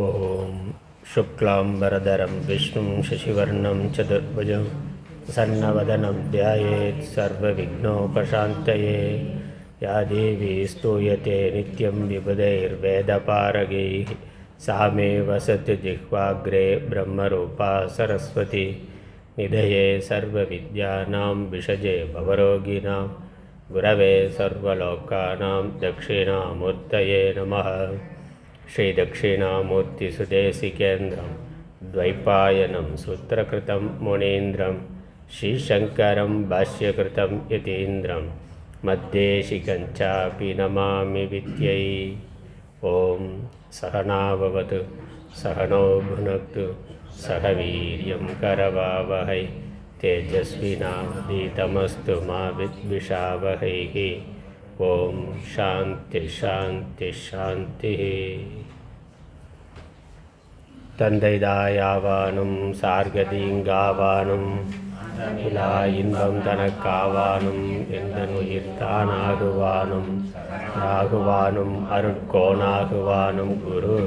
ஓம் சுக்லாம்பரதரம் விஷ்ணும் சசிவர்ணம் சதுர்புஜம் சன்னவதனம் தியாயேத் சர்வவிக்னோபசாந்தயே யா தேவி ஸ்தூயதே நித்யம் விபுதைர்வேதபாரகைः सा मे वसतु जिह्वाग्रे ब्रह्मरूपा सरस्वती निधये सर्वविद्यानां विषजे भवरोगिणां गुरवे सर्वलोकानां दक्षिणामूर्तये नमः. श्रीदक्षिणामूर्तिसुदेशिकेन्द्रं द्वैपायनं सूत्रकृतं मुनीन्द्रं श्रीशङ्करं भाष्यकृतं यतीन्द्रं मद्देशिकञ्चापि नमामि विद्यै. ॐ सहनाववतु सहनौ भुनक्तु सह वीर्यं करवावहै तेजस्विनावधीतमस्तु मा विद्विषावहैः. ॐ शान्ति शान्ति शान्तिः. தந்தைதாயாவானும் சார்கதீங்காவானும் இலா இன்பம் தனக்காவானும் எந்த உயிர்த்தானாகுவானும் ராகுவானும் அருட்கோணாகுவானும் குரு.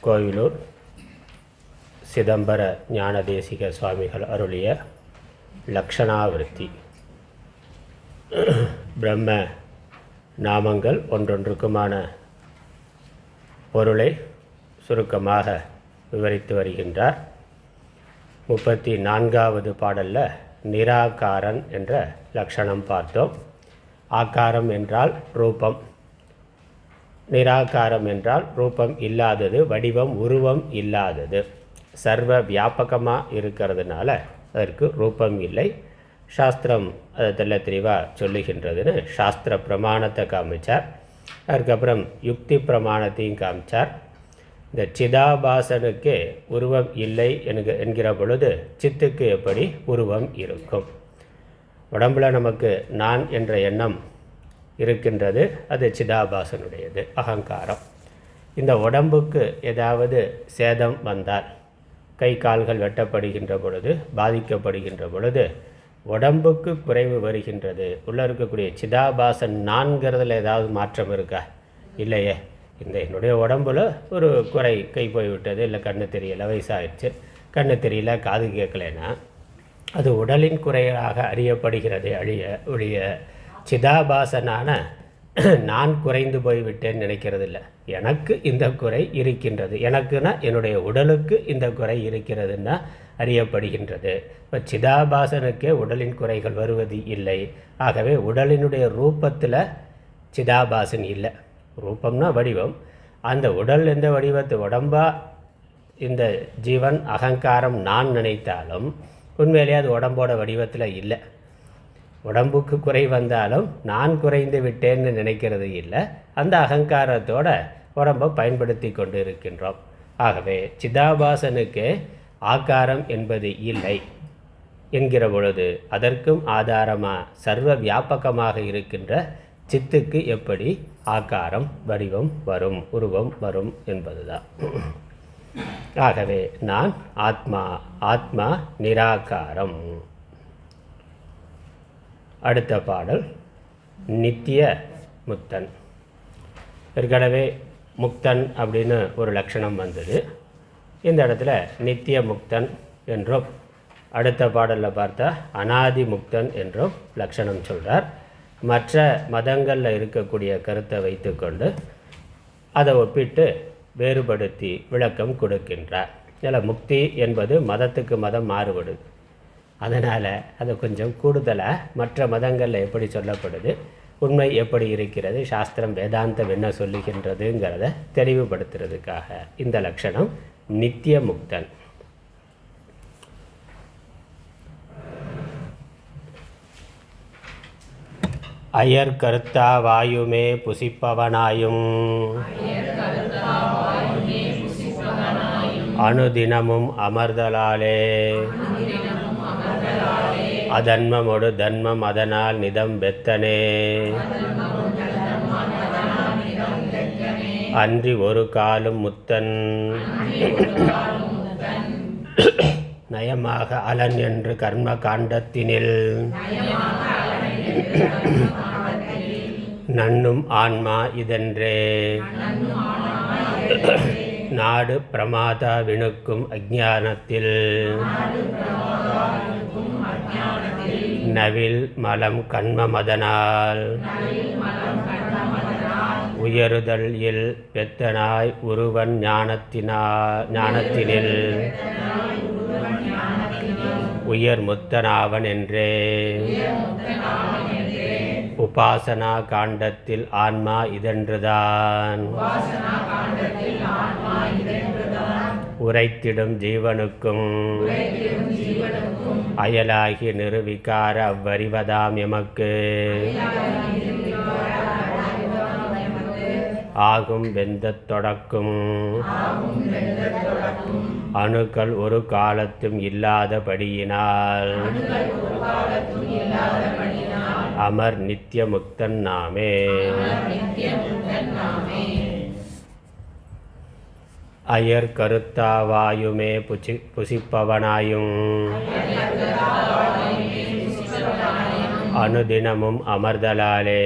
கோவிலூர் சிதம்பர ஞானதேசிக சுவாமிகள் அருளிய லக்ஷணாவிருத்தி. பிரம்ம நாமங்கள் ஒன்றொன்றுக்குமான பொருளை சுருக்கமாக விவரித்து வருகின்றார். 34வது பாடலில் நிராகாரன் என்ற லக்ஷணம் பார்த்தோம். ஆகாரம் என்றால் ரூபம், நிராகாரம் என்றால் ரூபம் இல்லாதது, வடிவம் உருவம் இல்லாதது, சர்வ வியாபகமாக இருக்கிறதுனால அதற்கு ரூபம் இல்லை. சாஸ்திரம் அதை தெளிவாக சொல்லுகின்றதுன்னு சாஸ்திர பிரமாணத்தை காமிச்சார். அதுக்கப்புறம் யுக்தி பிரமாணத்தையும் காமிச்சார். இந்த சிதாபாசனுக்கு உருவம் இல்லை என்கிற பொழுது சித்துக்கு எப்படி உருவம் இருக்கும்? உடம்பில் நமக்கு நான் என்ற எண்ணம் இருக்கின்றது, அது சிதாபாசனுடையது, அகங்காரம். இந்த உடம்புக்கு ஏதாவது சேதம் வந்தால், கை கால்கள் வெட்டப்படுகின்ற பொழுது, பாதிக்கப்படுகின்ற பொழுது உடம்புக்கு குறைவு வருகின்றது. உள்ளே இருக்கக்கூடிய சிதாபாசன் நான்கிறதுல ஏதாவது மாற்றம் இருக்கா? இல்லையே. இந்த என்னுடைய உடம்புல ஒரு குறை, கை போய்விட்டது, இல்லை கண்ணு தெரியலை, வயசாகிடுச்சு, கண்ணு தெரியல, காது கேட்கலைன்னா அது உடலின் குறையாக அறியப்படுகிறது ஒழிய சிதாபாசனான நான் குறைந்து போய்விட்டேன்னு நினைக்கிறது இல்லை. எனக்கு இந்த குறை இருக்கின்றது, எனக்குன்னா என்னுடைய உடலுக்கு இந்த குறை இருக்கிறதுன்னா அறியப்படுகின்றது. இப்போ சிதாபாசனுக்கே உடலின் குறைகள் வருவது இல்லை. ஆகவே உடலினுடைய ரூபத்தில் சிதாபாசன் இல்லை. ரூபம்னா வடிவம். அந்த உடல் எந்த வடிவத்து உடம்பா இந்த ஜீவன் அகங்காரம் நான் நினைத்தாலும் உண்மையிலேயே அது உடம்போட வடிவத்தில் இல்லை. உடம்புக்கு குறை வந்தாலும் நான் குறைந்து விட்டேன்னு நினைக்கிறது இல்லை. அந்த அகங்காரத்தோட உடம்பை பயன்படுத்தி கொண்டு இருக்கின்றோம். ஆகவே சிதாபாசனுக்கு ஆகாரம் என்பது இல்லை என்கிற பொழுது அதற்கும் ஆதாரமாக சர்வ வியாபகமாக இருக்கின்ற சித்துக்கு எப்படி ஆகாரம், வடிவம் வரும், உருவம் வரும் என்பதுதான். ஆகவே நான் ஆத்மா, ஆத்மா நிராகாரம். அடுத்த பாடல் நித்திய முக்தன். ஏற்கனவே முக்தன் அப்படின்னு ஒரு லட்சணம் வந்தது. இந்த இடத்துல நித்திய முக்தன் என்றும், அடுத்த பாடலில் பார்த்தா அனாதி முக்தன் என்றும் லட்சணம் சொல்கிறார். மற்ற மதங்களில் இருக்கக்கூடிய கருத்தை வைத்துக்கொண்டு அதை ஒப்பிட்டு வேறுபடுத்தி விளக்கம் கொடுக்கின்றார். இதில் முக்தி என்பது மதத்துக்கு மதம் மாறுபடுது. அதனால் அது கொஞ்சம் கூடுதலாக மற்ற மதங்களில் எப்படி சொல்லப்படுது, உண்மை எப்படி இருக்கிறது, சாஸ்திரம் வேதாந்தம் என்ன சொல்லுகின்றதுங்கிறத தெளிவுபடுத்துறதுக்காக இந்த லட்சணம் நித்திய முக்தன். அயர் கருத்தா வாயுமே புசிப்பவனாயும் அனுதினமும் அமர்தலாலே அதன்மமொடு தன்மம் அதனால் நிதம் பெத்தனே அன்றி ஒரு காலும் முத்தன் நயமாக அலன் என்று கர்ம காண்டத்தினில் நண்ணும் ஆன்மா இதென்றே நாடு பிரமாதா வினுக்கும் அஞ்ஞானத்தில் நவில் மலம் கண்மமதனால் உயருதல் இல் பெத்தனாய் உருவன் ஞானத்தினில் உயர் முத்தனாவன் என்றே. உபாசனா காண்டத்தில் ஆன்மா இதென்றுதான் உரைத்திடும் ஜீவனுக்கும் அயலாகி நிருவிகார அவ்வறிவதாம் எமக்கு ஆகும் வெந்தத் தொடக்கும் அணுக்கள் ஒரு காலத்தும் இல்லாதபடியினால் அமர் நித்திய முக்தன் நாமே. அயர் கருத்தாவாயுமே புசிப்பவனாயும் அனுதினமும் அமர்தலாலே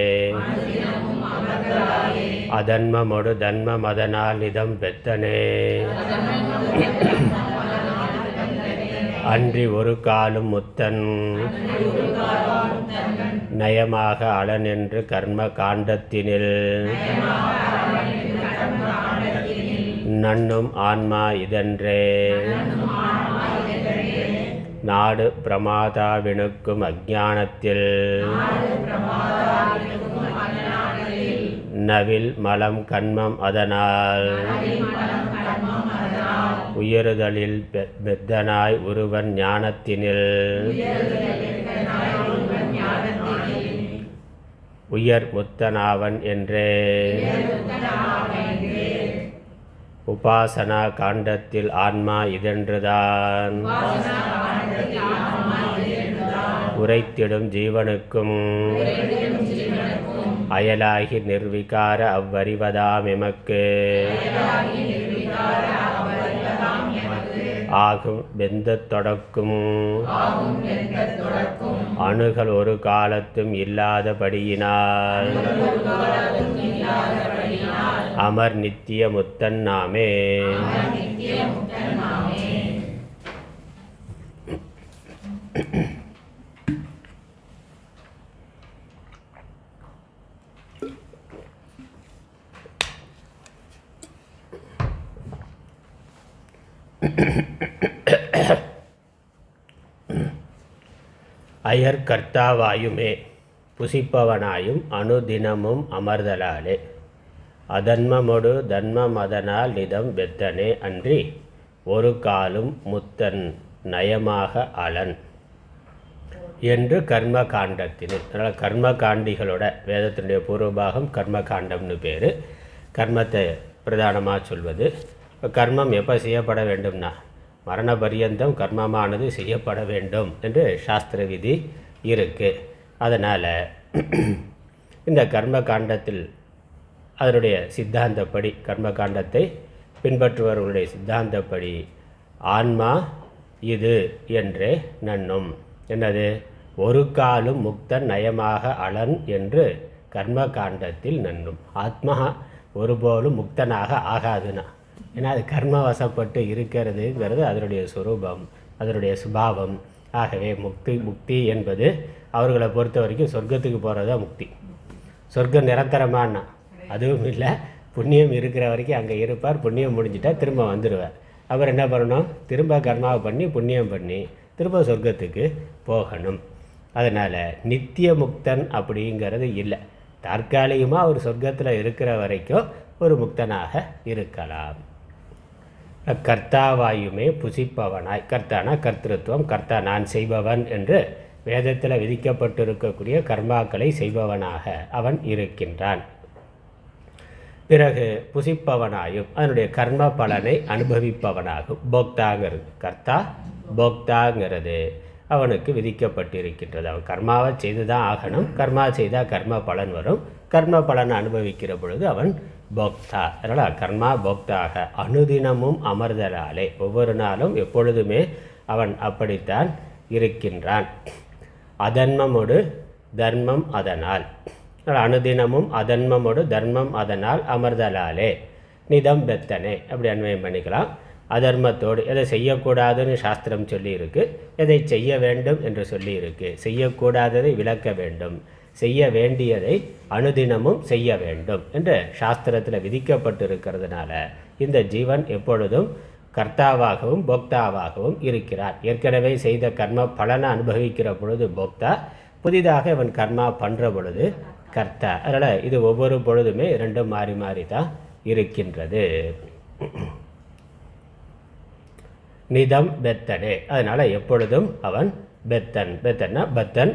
அதன்மமொடு தன்ம மதனால் நிதம் பெத்தனே. அன்றி ஒரு காலும் முத்தன் நயமாக அலன் என்று கர்ம காண்டத்தினில் நண்ணும் ஆன்மா இதென்றே நாடு பிரமாதாவினுக்கும் அஞ்ஞானத்தில் நவில் மலம் கண்மம் அதனால் உயருதலில் பெத்தனாய் உருவன் ஞானத்தினில் உயர் முத்தனாவன் என்றே. உபாசனா காண்டத்தில் ஆன்மா இதென்றுதான் உரைத்திடும் ஜீவனுக்கும் அயலாகி நிர்விகார அவ்வறிவதாம் எமக்கு ஆகும் வெந்தத் தொடக்கும் அணுகள் ஒரு காலத்தும் இல்லாதபடியினால் அமர் நித்திய முத்தன் நாமே. அயர் கர்த்தாவாயுமே புசிப்பவனாயும் அனுதினமும் அமர்தலாலே அதன்மமொடு தன்ம மதனால் நிதம் பெத்தனே. அன்றி ஒரு காலும் முத்தன் நயமாக அலன் என்று கர்ம காண்டத்தினர். அதனால் கர்ம காண்டிகளோட வேதத்தினுடைய பூர்வபாகம் கர்ம காண்டம்னு பேர். கர்மத்தை பிரதானமாக சொல்வது. இப்போ கர்மம் எப்போ செய்யப்பட வேண்டும்னா மரண பரியந்தம் கர்மமானது செய்யப்பட வேண்டும் என்று சாஸ்திர விதி இருக்குது. அதனால் இந்த கர்ம காண்டத்தில் அதனுடைய சித்தாந்தப்படி கர்ம காண்டத்தை பின்பற்றுபவர்களுடைய சித்தாந்தப்படி ஆன்மா இது என்றே நண்ணும். என்னது? ஒரு காலும் முக்தன் நயமாக அலன் என்று கர்ம காண்டத்தில் நண்ணும். ஆத்மா ஒருபோலும் முக்தனாக ஆகாதுன்னா, ஏன்னா அது கர்மவசப்பட்டு இருக்கிறதுங்கிறது அதனுடைய சுரூபம், அதனுடைய சுபாவம். ஆகவே முக்தி என்பது அவர்களை பொறுத்த வரைக்கும் சொர்க்கத்துக்கு போகிறதா முக்தி. சொர்க்கம் நிரந்தரமானா அதுவும் இல்லை. புண்ணியம் இருக்கிற வரைக்கும் அங்கே இருப்பார். புண்ணியம் முடிஞ்சிட்டா திரும்ப வந்துடுவார். அவர் என்ன பண்ணணும்? திரும்ப கர்மாவை பண்ணி புண்ணியம் பண்ணி திரும்ப சொர்க்கத்துக்கு போகணும். அதனால் நித்திய முக்தன் அப்படிங்கிறது இல்லை. தற்காலிகமாக ஒரு சொர்க்கத்தில் இருக்கிற வரைக்கும் ஒரு முக்தனாக இருக்கலாம். கர்த்தாவாயுமே புசிப்பவனாய், கர்த்தானா கர்த்திருவம், கர்த்தா நான் செய்பவன் என்று வேதத்தில் விதிக்கப்பட்டிருக்கக்கூடிய கர்மாக்களை செய்பவனாக அவன் இருக்கின்றான். பிறகு புசிப்பவனாயும் அதனுடைய கர்ம பலனை அனுபவிப்பவனாகும். போக்தாங்கிறது கர்த்தா, போக்தாங்கிறது அவனுக்கு விதிக்கப்பட்டிருக்கின்றது. அவன் கர்மாவை செய்து தான் ஆகணும். கர்மா செய்தால் கர்ம பலன் வரும். கர்ம பலனை அனுபவிக்கிற பொழுது அவன் போக்தா. அதனால் கர்மா போக்தாக அனுதினமும் அமர்தலாலே ஒவ்வொரு நாளும் எப்பொழுதுமே அவன் அப்படித்தான் இருக்கின்றான். அதன்மமோடு தர்மம் அதனால், அனுதினமும் அதன்மமோடு தர்மம் அதனால் அமர்தலாலே நிதம் பெத்தனே அப்படி அன்வயம் பண்ணிக்கலாம். அதர்மத்தோடு எதை செய்யக்கூடாதுன்னு சாஸ்திரம் சொல்லியிருக்கு, எதை செய்ய வேண்டும் என்று சொல்லியிருக்கு. செய்யக்கூடாததை விளக்க வேண்டும், செய்ய வேண்டியதை அனுதினமும் செய்ய வேண்டும் என்று சாஸ்திரத்தில் விதிக்கப்பட்டிருக்கிறதுனால இந்த ஜீவன் எப்பொழுதும் கர்த்தாவாகவும் போக்தாவாகவும் இருக்கிறார். ஏற்கனவே செய்த கர்ம பலனை அனுபவிக்கிற பொழுது போக்தா, புதிதாக இவன் கர்மா பண்ணுற பொழுது கர்த்தா. அதனால் இது ஒவ்வொரு பொழுதுமே இரண்டும் மாறி மாறி தான் இருக்கின்றது. நிதம் பெத்தனே, அதனால் எப்பொழுதும் அவன் பெத்தன். பெத்தன்னா பத்தன்,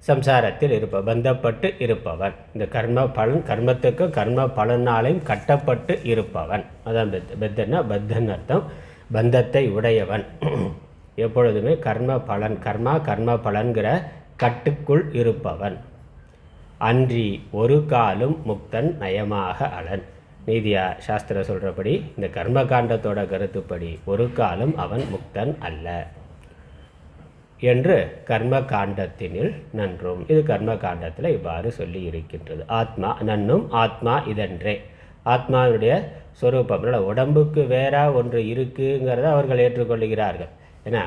சம்சாரத்தில் பந்தப்பட்டு இருப்பவன். இந்த கர்ம பலன், கர்மத்துக்கும் கர்ம பலனாலையும் கட்டப்பட்டு இருப்பவன். அதான் பெத்தன்னா பத்தன் அர்த்தம், பந்தத்தை உடையவன். எப்பொழுதுமே கர்ம பலன், கர்ம பலன்கிற கட்டுக்குள் இருப்பவன். அன்றி ஒரு காலும் முக்தன் நயமாக அலன். நீதியா சாஸ்திரம் சொல்கிறபடி இந்த கர்மகாண்டத்தோட கருத்துப்படி ஒரு காலம் அவன் முக்தன் அல்ல என்று கர்ம காண்டத்தினில் நன்றும். இது கர்ம காண்டத்தில் இவ்வாறு சொல்லி இருக்கின்றது. ஆத்மா நன்னும் ஆத்மா இதன்றே. ஆத்மாவுடைய ஸ்வரூபம் உடம்புக்கு வேற ஒன்று இருக்குங்கிறத அவர்கள் ஏற்றுக்கொள்கிறார்கள். ஏன்னா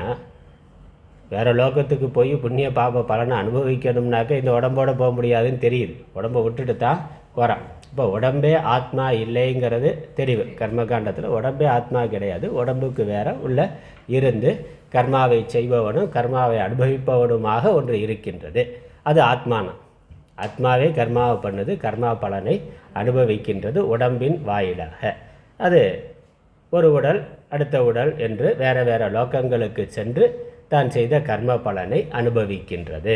வேறு லோகத்துக்கு போய் புண்ணிய பாப பலனை அனுபவிக்கணும்னாக்க இந்த உடம்போடு போக முடியாதுன்னு தெரியுது. உடம்பை விட்டுட்டு தான் போகிறான். இப்போ உடம்பே ஆத்மா இல்லைங்கிறது தெரிவு. கர்மகாண்டத்தில் உடம்பே ஆத்மா கிடையாது, உடம்புக்கு வேற உள்ள இருந்து கர்மாவை செய்பவனும் கர்மாவை அனுபவிப்பவனுமாக ஒன்று இருக்கின்றது. அது ஆத்மானம். ஆத்மாவே கர்மாவை பண்ணுது, கர்மா பலனை அனுபவிக்கின்றது உடம்பின் வாயிலாக. அது ஒரு உடல் அடுத்த உடல் என்று வேறு வேறு லோகங்களுக்கு சென்று தான் செய்த கர்ம பலனை அனுபவிக்கின்றது.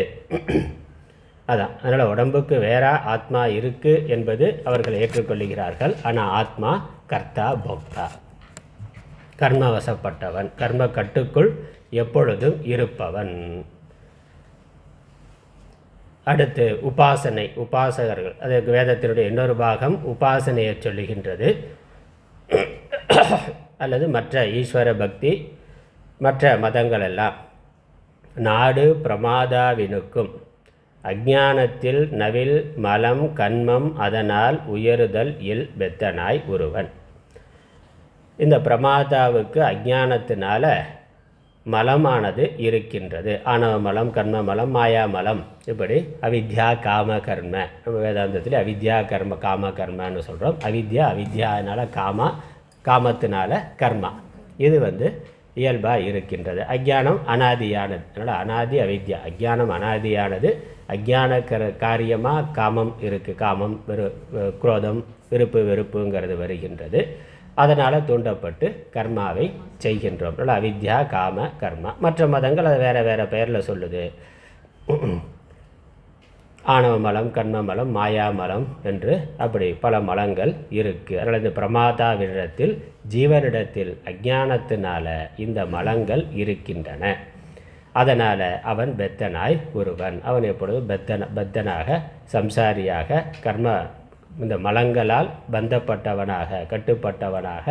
அதான், அதனால் உடம்புக்கு வேற ஆத்மா இருக்குது என்பது அவர்கள் ஏற்றுக்கொள்கிறார்கள். ஆனால் ஆத்மா கர்த்தா போக்தா, கர்மவசப்பட்டவன், கர்ம கட்டுக்குள் எப்பொழுதும் இருப்பவன். அடுத்து உபாசனை, உபாசகர்கள். அதற்கு வேதத்தினுடைய இன்னொரு பாகம் உபாசனையை சொல்லுகின்றது. அல்லது மற்ற ஈஸ்வர பக்தி, மற்ற மதங்களெல்லாம் நாடு பிரமாதாவினுக்கும் அஞ்ஞானத்தில் நவில் மலம் கண்மம் அதனால் உயருதல் இல் பெத்தனாய் ஒருவன். இந்த பிரமாதாவுக்கு அஞ்ஞானத்தினால மலமானது இருக்கின்றது. ஆணவ மலம், கர்ம மலம், மாயா மலம், இப்படி அவித்யா காம கர்ம. நம்ம வேதாந்தத்தில் அவித்யா கர்ம காம கர்மன்னு சொல்கிறோம். அவித்யானால காமத்தினால கர்மா. இது இயல்பாக இருக்கின்றது. அஞ்ஞானம் அனாதியானது. அதனால் அனாதி அவித்யா. அஞ்ஞானம் அனாதியானது. அஞ்ஞான காரியமாக காமம் இருக்குது. காமம், குரோதம், விருப்பு வெறுப்புங்கிறது வருகின்றது. அதனால் தூண்டப்பட்டு கர்மாவை செய்கின்றோம். அதனால் அவித்யா காம கர்மா. மற்ற மதங்கள் அதை வேறு வேறு பெயரில் சொல்லுது. ஆணவ மலம், கர்ம மலம், மாயா மலம் என்று அப்படி பல மலங்கள் இருக்குது. அதனால் இந்த பிரமாதாவிடத்தில், ஜீவனிடத்தில் அஞ்ஞானத்தினால இந்த மலங்கள் இருக்கின்றன. அதனால் அவன் பெத்தனாய் ஒருவன். அவன் எப்பொழுதும் பத்தனாக, சம்சாரியாக, இந்த மலங்களால் பந்தப்பட்டவனாக, கட்டுப்பட்டவனாக,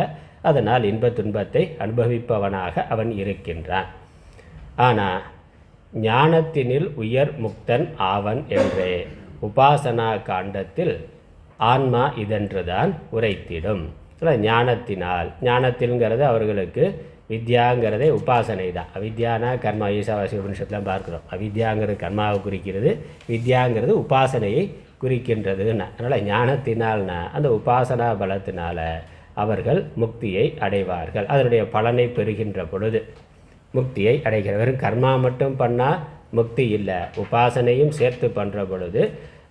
அதனால் இன்ப துன்பத்தை அனுபவிப்பவனாக அவன் இருக்கின்றான். ஆனால் ஞானத்தினில் உயர் முக்தன் ஆவன் என்றே உபாசனா காண்டத்தில் ஆன்மா இதென்றுதான் உரைத்திடும். ஞானத்தில்ங்கிறது அவர்களுக்கு வித்யாங்கிறதே உபாசனை தான். அவித்யானா கர்மா, ஈசாவாசி உபனிஷத்துலாம் பார்க்குறோம். அவித்யாங்கிறது கர்மாவை குறிக்கிறது, வித்யாங்கிறது உபாசனையை குறிக்கின்றதுன்னா. அதனால் ஞானத்தினால்னா அந்த உபாசனா பலத்தினால அவர்கள் முக்தியை அடைவார்கள். அதனுடைய பலனை பெறுகின்ற பொழுது முக்தியை அடைகிற. வெறும் கர்மா மட்டும் பண்ணால் முக்தி இல்லை, உபாசனையும் சேர்த்து பண்ணுற பொழுது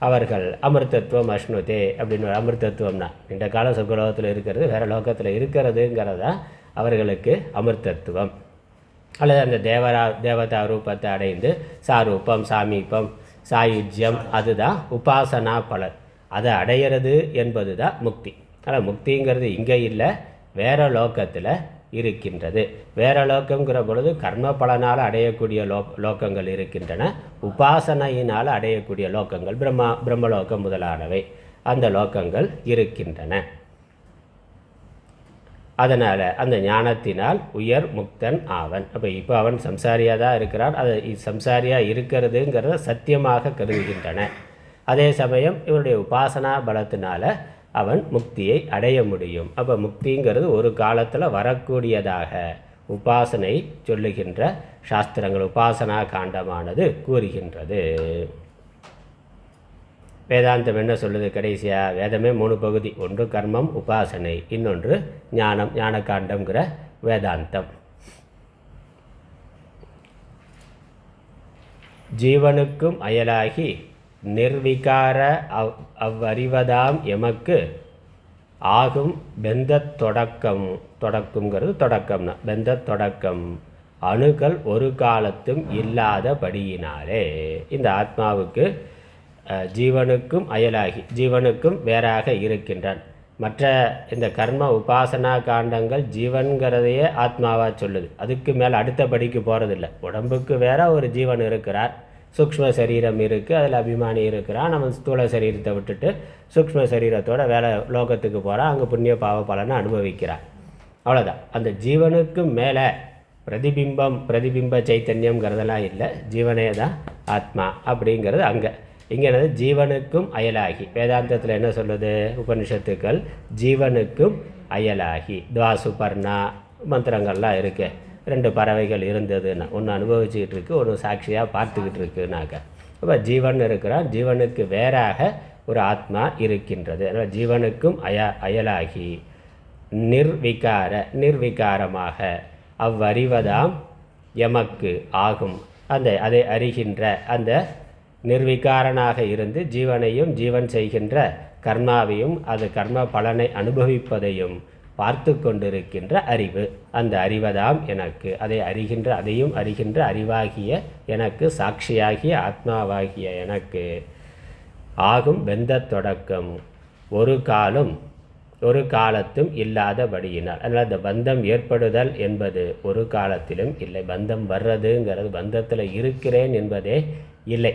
அவர்கள் அமிர்தத்துவம் அஷ்ணுதே அப்படின்னு. அமிர்தத்துவம்னா இந்த காலம் சொர்க்கலோகத்தில் இருக்கிறது, வேறு லோகத்தில் இருக்கிறதுங்கிறதா அவர்களுக்கு அமிர்தத்துவம். அல்லது அந்த தேவதா ரூபத்தை அடைந்து சாரூபம், சாமீபம், சாயுஜ்யம், அதுதான் உபாசனா பலன். அதை அடையிறது என்பது தான் முக்தி. ஆனால் முக்திங்கிறது இங்கே இல்லை, வேறு லோகத்தில் இருக்கின்றது. வேறு லோகங்கிற பொழுது கர்ம பலனால் அடையக்கூடிய லோகங்கள் இருக்கின்றன, உபாசனையினால் அடையக்கூடிய லோகங்கள் பிரம்மலோகம் முதலானவை, அந்த லோகங்கள் இருக்கின்றன. அதனால் அந்த ஞானத்தினால் உயர் முக்தன் ஆவன். இப்போ அவன் சம்சாரியாக தான் இருக்கிறான். அது சம்சாரியாக இருக்கிறதுங்கிறத சத்தியமாக கருதுகின்றன. அதே சமயம் இவனுடைய உபாசனா பலத்தினால அவன் முக்தியை அடைய முடியும். அப்போ முக்திங்கிறது ஒரு காலத்தில் வரக்கூடியதாக உபாசனை சொல்லுகின்ற சாஸ்திரங்கள் உபாசனா காண்டமானது கூறுகின்றது. வேதாந்தம் என்ன சொல்லுது கடைசியாக? வேதமே 3 பகுதி. ஒன்று கர்மம் உபாசனை, இன்னொன்று ஞானம் ஞானகாண்டம்ங்கிற வேதாந்தம். ஜீவனுக்கும் அயலாகி நிர்விகார அவ்வறிவதாம் எமக்கு ஆகும் பெந்த தொடக்கம்ங்கிறது தொடக்கம்னா பெந்த தொடக்கம் அணுகல் ஒரு காலத்தும் இல்லாதபடியினாலே இந்த ஆத்மாவுக்கு ஜீவனுக்கும் அயலாகி ஜீவனுக்கும் வேறாக இருக்கின்றான். மற்ற இந்த கர்ம உபாசனா காண்டங்கள் ஜீவன்கிறதையே ஆத்மாவாக சொல்லுது. அதுக்கு மேலே அடுத்தபடிக்கு போகிறதில்ல. உடம்புக்கு வேற ஒரு ஜீவன் இருக்கிறார், சூக்ஷ்ம சரீரம் இருக்குது, அதில் அபிமானி இருக்கிறான். நம்ம ஸ்தூல சரீரத்தை விட்டுட்டு சூக்ஷ்ம சரீரத்தோட வேலை லோகத்துக்கு போகிறான், அங்கே புண்ணிய பாவ பலனை அனுபவிக்கிறான். அவ்வளோதான். அந்த ஜீவனுக்கு மேலே பிரதிபிம்ப சைத்தன்யங்கிறதெல்லாம் இல்லை, ஜீவனே தான் ஆத்மா அப்படிங்கிறது அங்கே. இங்கே என்னது? ஜீவனுக்கும் அயலாகி. வேதாந்தத்தில் என்ன சொல்லுது உபனிஷத்துக்கள்? ஜீவனுக்கும் அயலாகி. துவாசுபர்ணா மந்திரங்கள்லாம் இருக்கு. 2 பறவைகள் இருந்ததுன்னா ஒன்று அனுபவிச்சுக்கிட்டு இருக்கு, ஒன்று சாட்சியாக பார்த்துக்கிட்டு இருக்குனாக்க. அப்போ ஜீவன் இருக்கிறான், ஜீவனுக்கு வேறாக ஒரு ஆத்மா இருக்கின்றது. அதனால் ஜீவனுக்கும் அயலாகி நிர்விகாரமாக அவ்வறிவதாம் எமக்கு ஆகும். அதை அறிகின்ற அந்த நிர்விகாரனாக இருந்து ஜீவனையும் ஜீவன் செய்கின்ற கர்மாவையும் அது கர்ம பலனை அனுபவிப்பதையும் பார்த்து கொண்டிருக்கின்ற அறிவு, அந்த அறிவதாம் எனக்கு, அதையும் அறிகின்ற அறிவாகிய எனக்கு, சாட்சியாகிய ஆத்மாவாகிய எனக்கு ஆகும் பெந்த தொடக்கம் ஒரு காலத்தும் இல்லாதபடியினால். அதனால் இந்த பந்தம் ஏற்படுதல் என்பது ஒரு காலத்திலும் இல்லை. பந்தம் வர்றதுங்கிறது பந்தத்தில் இருக்கிறேன் என்பதே இல்லை.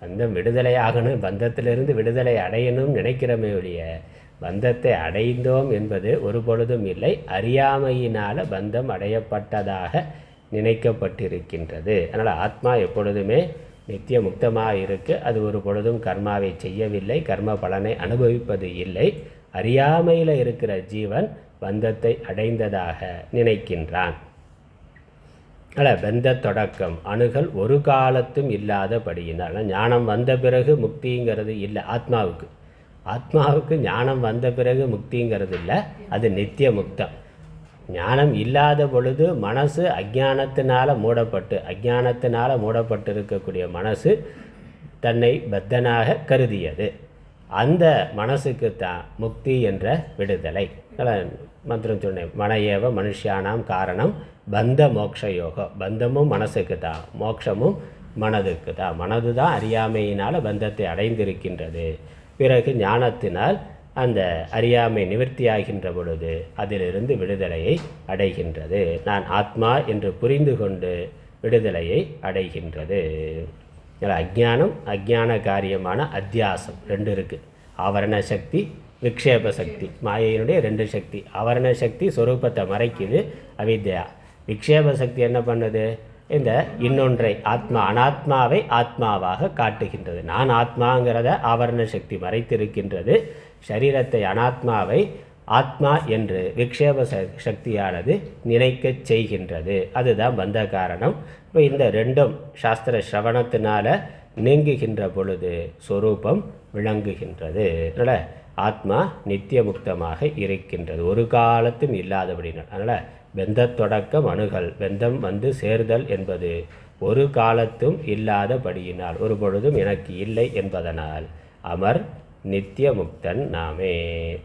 பந்தம் விடுதலை ஆகணும், பந்தத்திலிருந்து விடுதலை அடையணும் நினைக்கிறமே ஒழிய பந்தத்தை அடைந்தோம் என்பது ஒரு பொழுதும் இல்லை. அறியாமையினால் பந்தம் அடையப்பட்டதாக நினைக்கப்பட்டிருக்கின்றது. அதனால் ஆத்மா எப்பொழுதுமே நித்திய முக்தமாக இருக்குது. அது ஒரு பொழுதும் கர்மாவை செய்யவில்லை, கர்ம பலனை அனுபவிப்பது இல்லை. அறியாமையில் இருக்கிற ஜீவன் பந்தத்தை அடைந்ததாக நினைக்கின்றான். அதில் பெந்த தொடக்கம் அணுகல் ஒரு காலத்தும் இல்லாதபடியினால். ஞானம் வந்த பிறகு முக்திங்கிறது இல்லை ஆத்மாவுக்கு ஞானம் வந்த பிறகு முக்திங்கிறது இல்லை, அது நித்திய முக்தம். ஞானம் இல்லாத பொழுது மனசு அஜ்ஞானத்தினால் மூடப்பட்டு இருக்கக்கூடிய மனசு தன்னை பத்தனாக கருதியது. அந்த மனசுக்கு தான் முக்தி என்ற விடுதலை. மந்திரம் சொன்னேன், மனையேவ மனுஷியானாம் காரணம் பந்த மோக்ஷ யோகம். பந்தமும் மனசுக்கு தான், மோட்சமும் மனதுக்கு தான். மனது தான் அறியாமையினால் பந்தத்தை அடைந்திருக்கின்றது. பிறகு ஞானத்தினால் அந்த அறியாமை நிவர்த்தியாகின்ற பொழுது அதிலிருந்து விடுதலையை அடைகின்றது. நான் ஆத்மா என்று புரிந்து கொண்டு விடுதலையை அடைகின்றது. அஜ்ஞானம், அஜ்ஞான காரியமான அத்தியாசம் 2 இருக்குது. ஆவரண சக்தி, விக்ஷேப சக்தி. மாயையினுடைய 2 சக்தி. ஆவரண சக்தி சொரூபத்தை மறைக்குது, அவித்யா. விக்ஷேப சக்தி என்ன பண்ணுது? இந்த இன்னொன்றை அனாத்மாவை ஆத்மாவாக காட்டுகின்றது. நான் ஆத்மாங்கிறத ஆவரண சக்தி மறைத்திருக்கின்றது. சரீரத்தை, அனாத்மாவை ஆத்மா என்று விக்ஷேப சக்தியானது நினைக்க செய்கின்றது. அதுதான் பந்த காரணம். இப்போ இந்த 2ம் சாஸ்திர சிரவணத்தினால நீங்குகின்ற பொழுது சொரூபம் விளங்குகின்றது. அதனால் ஆத்மா நித்திய முக்தமாக இருக்கின்றது, ஒரு காலத்தும் இல்லாதபடினால். அதனால் பெந்த தொடக்கம் அணுகல், பெந்தம் வந்து சேர்தல் என்பது ஒரு காலத்தும் இல்லாதபடியினால், ஒரு பொழுதும் எனக்கு இல்லை என்பதனால் அமர் நித்திய முக்தன் நாமே.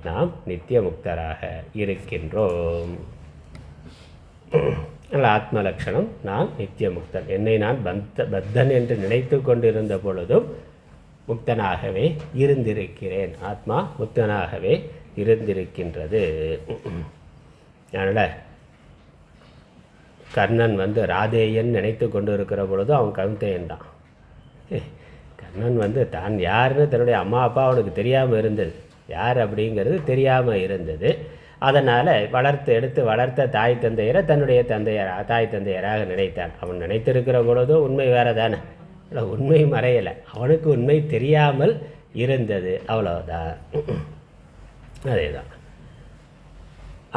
நாம் நித்திய முக்தராக இருக்கின்றோம். ஆத்ம லட்சணம், நான் நித்திய முக்தன். என்னை நான் பத்தன் என்று நினைத்து கொண்டிருந்த பொழுதும் முக்தனாகவே இருந்திருக்கிறேன். ஆத்மா முக்தனாகவே இருந்திருக்கின்றது. அதனால் கர்ணன் ராதேயன் நினைத்து கொண்டு இருக்கிற பொழுதும் அவன் கவிதையன் தான். கர்ணன் தான் யாருன்னு தன்னுடைய அம்மா அப்பா அவனுக்கு தெரியாமல் இருந்தது, யார் அப்படிங்கிறது தெரியாமல் இருந்தது. அதனால் எடுத்து வளர்த்த தாய் தந்தையரை தன்னுடைய தாய் தந்தையராக நினைத்தான். அவன் நினைத்திருக்கிற பொழுதும் உண்மை வேறு தானே. உண்மை மறையலை, அவனுக்கு உண்மை தெரியாமல் இருந்தது, அவ்வளோதான். அதே தான்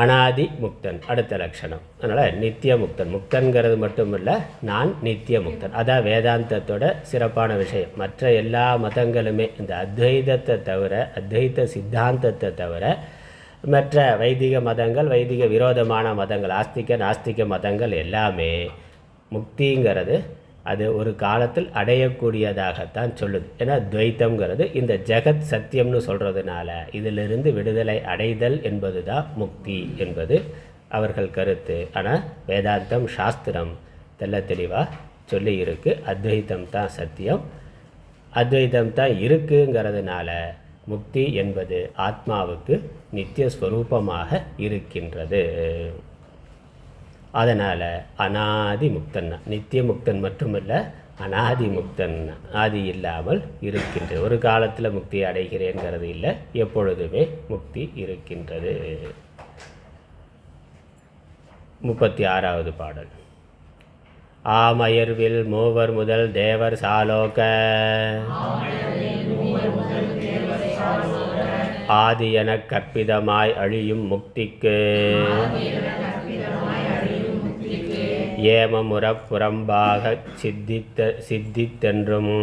அனாதி முக்தன் அடுத்த லட்சணம். அதனால் நித்திய முக்தன், முக்தன்கிறது மட்டும் இல்லை, நான் நித்திய முக்தன். அதான் வேதாந்தத்தோட சிறப்பான விஷயம். மற்ற எல்லா மதங்களுமே இந்த அத்வைதத்தை தவிர, அத்வைத சித்தாந்தத்தை தவிர மற்ற வைதிக மதங்கள், வைதிக விரோதமான மதங்கள், ஆஸ்திக நாஸ்திக மதங்கள் எல்லாமே முக்திங்கிறது அது ஒரு காலத்தில் அடையக்கூடியதாகத்தான் சொல்லுது. ஏன்னா துவைத்தம்ங்கிறது இந்த ஜெகத் சத்தியம்னு சொல்கிறதுனால இதிலிருந்து விடுதலை அடைதல் என்பது தான் முக்தி என்பது அவர்கள் கருத்து. ஆனால் வேதாந்தம் சாஸ்திரம் தெல்ல தெளிவாக சொல்லி இருக்கு, அத்வைத்தம் தான் சத்தியம், அத்வைத்தம் தான் இருக்குங்கிறதுனால முக்தி என்பது ஆத்மாவுக்கு நித்திய ஸ்வரூபமாக இருக்கின்றது. அதனால் அனாதி முக்தன், நித்திய முக்தன் மட்டுமல்ல, அனாதி முக்தன், ஆதி இல்லாமல் இருக்கின்றது. ஒரு காலத்தில் முக்தி அடைகிறேங்கிறது இல்லை, எப்பொழுதுமே முக்தி இருக்கின்றது. 36வது பாடல். ஆமயர்வில் மூவர் முதல் தேவர் சாலோக ஆதி எனக் கற்பிதமாய் அழியும் முக்திக்கு ஏமமுறப் புறம்பாக சித்தித்தென்றும்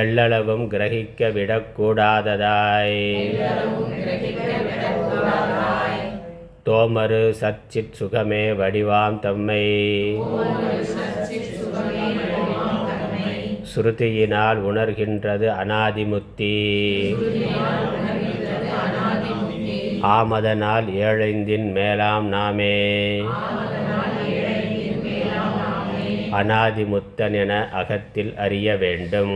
எள்ளளவும் கிரகிக்க விடக்கூடாததாய் தோமரு சச்சித் சுகமே வடிவாம் தம்மை ஸ்ருதியினால் உணர்கின்றது அநாதிமுக்தி. ஆமதனால் ஏழைந்தின் மேலாம் நாமே அநாதிமுத்தன் என அகத்தில் அறிய வேண்டும்.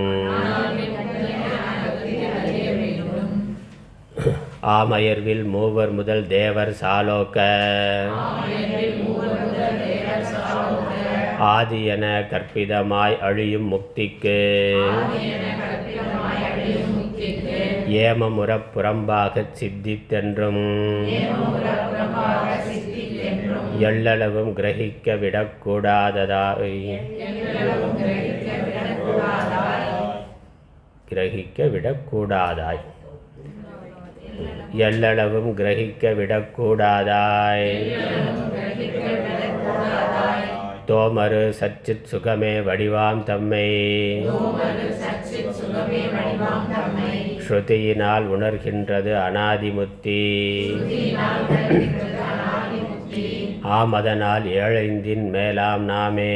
ஆமயர்வில் மூவர் முதல் தேவர் சாலோக ஆதி என கற்பிதமாய் அழியும் முக்திக்கு ஏமமுறப் புறம்பாகச் சித்தித்தென்றும் எள்ளளவும் கிரகிக்க விடக்கூடாததாய் எள்ளளவும் கிரகிக்க விடக்கூடாதாய் தோமரு சச்சித் சுகமே வடிவாம் தம்மை ஸ்ருதியினால் உணர்கின்றது அநாதிமுக்தி. ஆமதனால் ஏழைந்தின் மேலாம் நாமே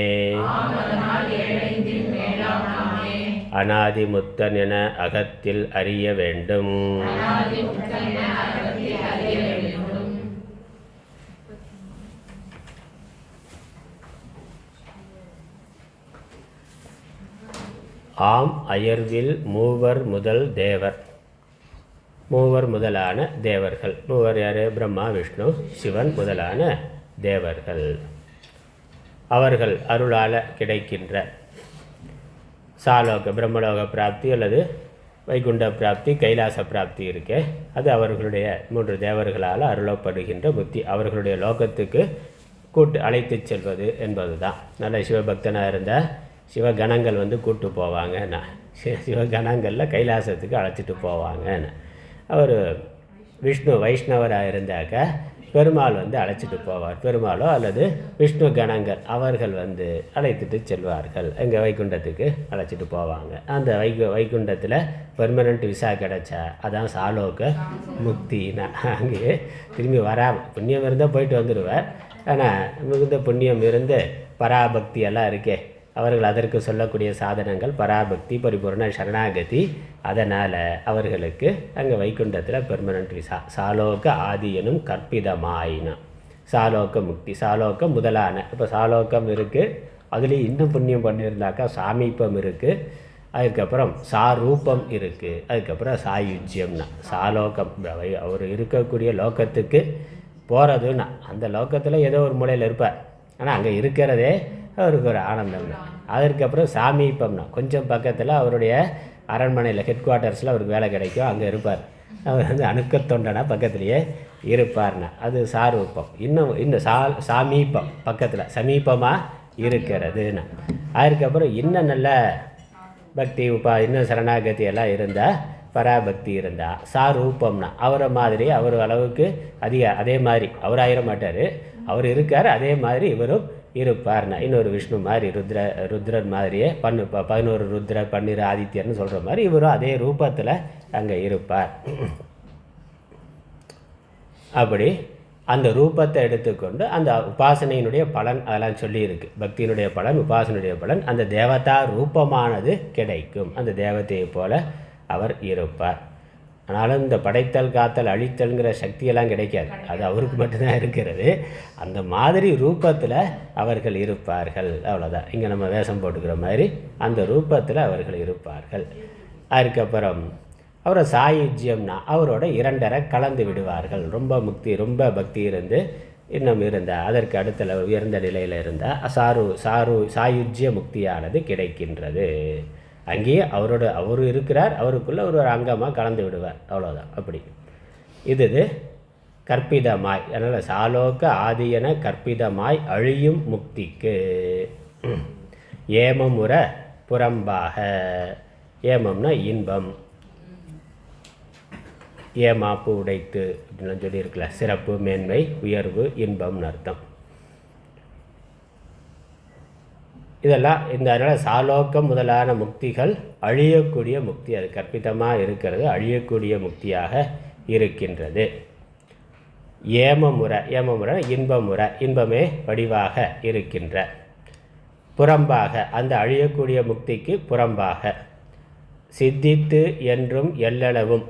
அநாதிமுத்தன் என அகத்தில் அறிய வேண்டும். ஆம் அயர்வில் மூவர் முதல் தேவர், மூவர் முதலான தேவர்கள். மூவர் யார்? பிரம்மா விஷ்ணு சிவன் முதலான தேவர்கள். அவர்கள் அருளால் கிடைக்கின்ற சாலோக பிரம்மலோக பிராப்தி அல்லது வைகுண்ட பிராப்தி, கைலாச பிராப்தி இருக்கே, அது அவர்களுடைய 3 தேவர்களால் அருளப்படுகின்ற புத்தி. அவர்களுடைய லோகத்துக்கு அழைத்து செல்வது என்பது தான். நல்ல சிவபக்தனாக இருந்தால் சிவகணங்கள் கூட்டு போவாங்க, சிவகணங்களில் கைலாசத்துக்கு அழைச்சிட்டு போவாங்கன்னு. அவர் விஷ்ணு வைஷ்ணவராக இருந்தாக்க பெருமாள் அழைச்சிட்டு போவார். பெருமாளோ அல்லது விஷ்ணு கணங்கள் அவர்கள் அழைத்துட்டு செல்வார்கள், எங்கள் வைகுண்டத்துக்கு அழைச்சிட்டு போவாங்க. அந்த வைகுண்டத்தில் பெர்மனண்ட் விசா கிடைச்சா அதான் சாலோக முக்தினா. அங்கேயே திரும்பி புண்ணியம் இருந்தால் போயிட்டு வந்துடுவார். ஆனால் மிகுந்த புண்ணியம் இருந்து பராபக்தி எல்லாம் இருக்கே, அவர்கள் அதற்கு சொல்லக்கூடிய சாதனங்கள் பராபக்தி, பரிபூர்ண சரணாகதி. அதனால் அவர்களுக்கு அங்கே வைகுண்டத்தில் பெர்மனண்ட் விசா. சாலோக ஆதி எனும் கற்பிதமாயினா சாலோக முக்தி. சாலோகம் முதலான, இப்போ சாலோகம் இருக்குது, அதுலேயும் இன்னும் புண்ணியம் பண்ணியிருந்தாக்கா சாமீபம் இருக்குது, அதுக்கப்புறம் சாரூபம் இருக்குது, அதுக்கப்புறம் சாயுஜ்யம்னா. சாலோகம் அவர் இருக்கக்கூடிய லோகத்துக்கு போகிறதுன்னா அந்த லோகத்தில் ஏதோ ஒரு மூலையில் இருப்பார், ஆனால் அங்கே இருக்கிறதே அவருக்கு ஒரு ஆனந்தம் தான். அதற்கப்புறம் சாமீபம்னா கொஞ்சம் பக்கத்தில் அவருடைய அரண்மனையில் ஹெட் குவார்ட்டர்ஸில் அவருக்கு வேலை கிடைக்கும், அங்கே இருப்பார். அவர் அணுக்கத்தொண்டனா பக்கத்துலேயே இருப்பார்னா அது சாரூபம். இன்னும் சாமீபம் பக்கத்தில் சமீபமாக இருக்கிறதுன்னு. அதுக்கப்புறம் இன்னும் நல்ல பக்தி இன்னும் சரணாகதி எல்லாம் இருந்தால், பராபக்தி இருந்தால், சாரூபம்னா அவரை மாதிரி அவர் அளவுக்கு அதே மாதிரி அவர் ஆயிட மாட்டார், அவர் இருக்கார், அதே மாதிரி இவரும் இருப்பார்னா. இன்னொரு விஷ்ணு மாதிரி ருத்ரர் மாதிரியே 11 ருத்ரர் 12 ஆதித்யர்னு சொல்கிற மாதிரி இவரும் அதே ரூபத்தில் அங்கே இருப்பார். அப்படி அந்த ரூபத்தை எடுத்துக்கொண்டு அந்த உபாசனையினுடைய பலன் அதெல்லாம் சொல்லியிருக்கு. பக்தியினுடைய பலன், உபாசனையுடைய பலன், அந்த தேவதா ரூபமானது கிடைக்கும். அந்த தேவதையை போல அவர் இருப்பார். ஆனாலும் இந்த படைத்தல் காத்தல் அழித்தல்ங்கிற சக்தியெல்லாம் கிடைக்காது, அது அவருக்கு மட்டும்தான் இருக்கிறது. அந்த மாதிரி ரூபத்தில் அவர்கள் இருப்பார்கள், அவ்வளோதான். இங்கே நம்ம வேஷம் போட்டுக்கிற மாதிரி அந்த ரூபத்தில் அவர்கள் இருப்பார்கள். அதுக்கப்புறம் அவரை சாயுஜ்யம்னா அவரோட 2 கலந்து விடுவார்கள். ரொம்ப பக்தி இருந்து இன்னும் இருந்தால், அதற்கு அடுத்த உயர்ந்த நிலையில் இருந்தால் சாயுஜ்ய முக்தியானது கிடைக்கின்றது. அங்கேயே அவர் இருக்கிறார், அவருக்குள்ளே ஒரு அங்கமாக கலந்து விடுவார், அவ்வளோதான். அப்படி இது கற்பிதமாய், அதனால் சாலோக ஆதியன கற்பிதமாய் அழியும் முக்திக்கு ஏமமுற புறம்பாக. ஏமம்னா இன்பம், ஏமாப்பு உடைத்து அப்படின்லாம் சொல்லியிருக்கல, சிறப்பு மேன்மை உயர்வு இன்பம்னு அர்த்தம். இதெல்லாம் அதனால் சாலோக்கம் முதலான முக்திகள் அழியக்கூடிய முக்தி, அது கற்பிதமாக இருக்கிறது, அழியக்கூடிய முக்தியாக இருக்கின்றது. ஏமமுறை இன்பமுறை, இன்பமே வடிவாக இருக்கின்ற. புறம்பாக, அந்த அழியக்கூடிய முக்திக்கு புறம்பாக. சித்தித்து என்றும் எல்லளவும்,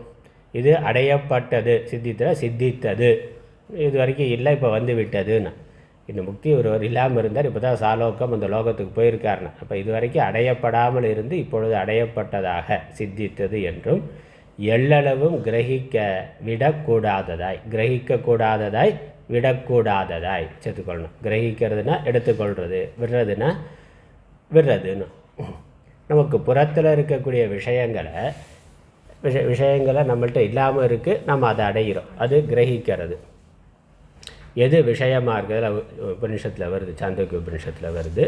இது அடையப்பட்டது, சித்தித்தது, இது வரைக்கும் இல்லை, இப்போ வந்து விட்டதுன்னு. இந்த முக்தி ஒருவர் இல்லாமல் இருந்தார், இப்போ தான் சாலோக்கம் அந்த லோகத்துக்கு போயிருக்காருன்னா. அப்போ இது வரைக்கும் அடையப்படாமல் இருந்து இப்பொழுது அடையப்பட்டதாக சித்தித்தது என்றும், எல்லளவும் கிரகிக்கக்கூடாததாய் விடக்கூடாததாய் சேர்த்துக்கொள்ளணும். கிரகிக்கிறதுனா எடுத்துக்கொள்வது, விடுறதுன்னு. நமக்கு புறத்தில் இருக்கக்கூடிய விஷயங்களை நம்மள்கிட்ட இல்லாமல் இருக்குது, நம்ம அதை அடைகிறோம், அது கிரகிக்கிறது. எது விஷயமாக இருக்கிறது, உபனிஷத்தில் வருது, சாந்தோக்கிய உபனிஷத்தில் வருது,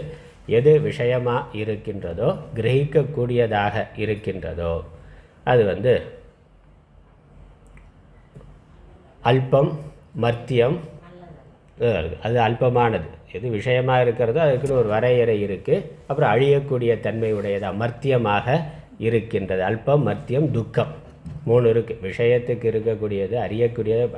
எது விஷயமாக இருக்கின்றதோ, கிரகிக்கக்கூடியதாக இருக்கின்றதோ, அது அல்பம் மர்த்தியம், அது அல்பமானது. எது விஷயமாக இருக்கிறதோ அதுக்குன்னு ஒரு வரையறை இருக்குது. அப்புறம் அழியக்கூடிய தன்மை உடையதாக மர்த்தியமாக இருக்கின்றது. அல்பம் மர்த்தியம் துக்கம் 3 இருக்குது. விஷயத்துக்கு இருக்கக்கூடியது,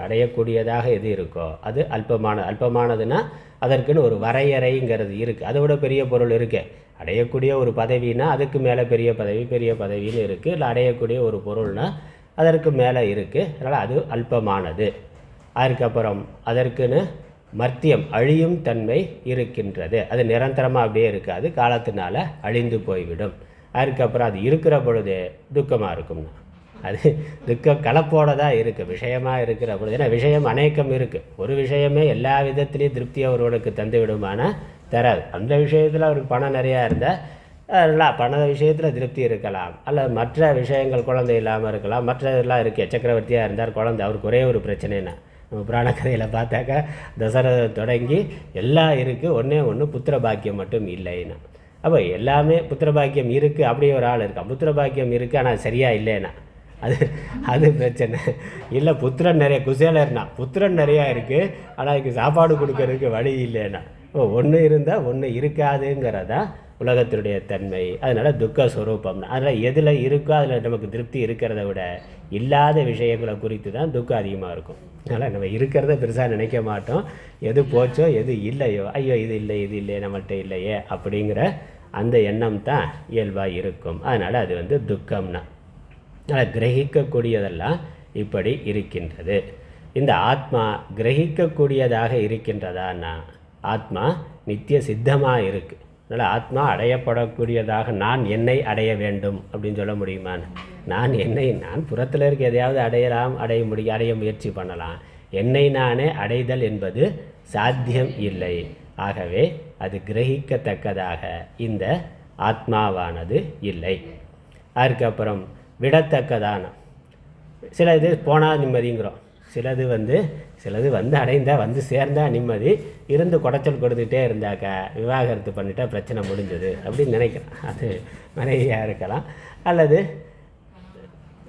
அடையக்கூடியதாக எது இருக்கோ அது அல்பமானதுன்னா அதற்குன்னு ஒரு வரையறைங்கிறது இருக்குது. அதை விட பெரிய பொருள் இருக்குது. அடையக்கூடிய ஒரு பதவினா அதுக்கு மேலே பெரிய பதவின்னு இருக்குது. இல்லை அடையக்கூடிய ஒரு பொருள்னா அதற்கு மேலே இருக்குது. அதனால் அது அல்பமானது. அதுக்கப்புறம் அதற்குன்னு மர்த்தியம் அழியும் தன்மை இருக்கின்றது. அது நிரந்தரமாக அப்படியே இருக்காது, காலத்தினால அழிந்து போய்விடும். அதுக்கப்புறம் அது இருக்கிற பொழுது துக்கமாக இருக்கும்னா, அது துக்க கலப்போடு தான் இருக்குது விஷயமாக இருக்கிற பொழுது. ஏன்னா விஷயம் அநேகம் இருக்குது. ஒரு விஷயமே எல்லா விதத்துலேயும் திருப்தி அவர்களுக்கு தந்து விடுமானா தராது. அந்த விஷயத்தில் அவருக்கு பணம் நிறையா இருந்தால் பண விஷயத்தில் திருப்தி இருக்கலாம். அல்லது மற்ற விஷயங்கள், குழந்தை இல்லாமல் இருக்கலாம், மற்ற இதெல்லாம் இருக்குது. சக்கரவர்த்தியாக இருந்தார், குழந்தை, அவருக்கு ஒரே ஒரு பிரச்சனைனா, நம்ம புராண கதையில் பார்த்தாக்கா தசரதை தொடங்கி எல்லாம் இருக்குது, ஒன்று புத்திர பாக்கியம் மட்டும் இல்லைன்னா. அப்போ எல்லாமே புத்திர பாக்கியம் இருக்குது, அப்படியே ஒரு ஆள் இருக்கான், புத்திர பாக்கியம் இருக்குது ஆனால் சரியாக இல்லைன்னா அது பிரச்சனை இல்லை. புத்திரன் நிறைய குசேலர்னா, புத்திரன் நிறையா இருக்குது ஆனால் அதுக்கு சாப்பாடு கொடுக்கறதுக்கு வழி இல்லைன்னா. ஒன்று இருந்தால் ஒன்று இருக்காதுங்கிறதான் உலகத்தினுடைய தன்மை. அதனால் துக்க ஸ்வரூபம்னா, அதனால் எதில் இருக்கோ அதில் நமக்கு திருப்தி இருக்கிறத விட இல்லாத விஷயங்களை குறித்து தான் துக்கம் அதிகமாக இருக்கும். அதனால் நம்ம இருக்கிறத பெருசாக நினைக்க மாட்டோம். எது போச்சோ எது இல்லையோ, ஐயோ இது இல்லையே நம்மள்கிட்ட இல்லையே அப்படிங்கிற அந்த எண்ணம் தான் இயல்பாக இருக்கும். அதனால் அது துக்கம்னா. அதனால் கிரகிக்கக்கூடியதெல்லாம் இப்படி இருக்கின்றது. இந்த ஆத்மா கிரகிக்கக்கூடியதாக இருக்கின்றதான்னா ஆத்மா நித்திய சித்தமாக இருக்குது. அதனால் ஆத்மா அடையப்படக்கூடியதாக நான் என்னை அடைய வேண்டும் அப்படின்னு சொல்ல முடியுமான்னு? நான் புறத்தில் இருக்க எதையாவது அடைய முயற்சி பண்ணலாம். என்னை நானே அடைதல் என்பது சாத்தியம் இல்லை. ஆகவே அது கிரகிக்கத்தக்கதாக இந்த ஆத்மாவானது இல்லை. அதுக்கப்புறம் விடத்தக்கதான சில இது போனால் நிம்மதிங்கிறோம், சிலது சிலது வந்து அடைந்தால் வந்து சேர்ந்தால் நிம்மதி, இருந்து குடைச்சல் கொடுத்துட்டே இருந்தாக்கா விவாகரத்து பண்ணிட்டா பிரச்சனை முடிஞ்சது அப்படின்னு நினைக்கிறேன். அது மனைவியாக இருக்கலாம், அல்லது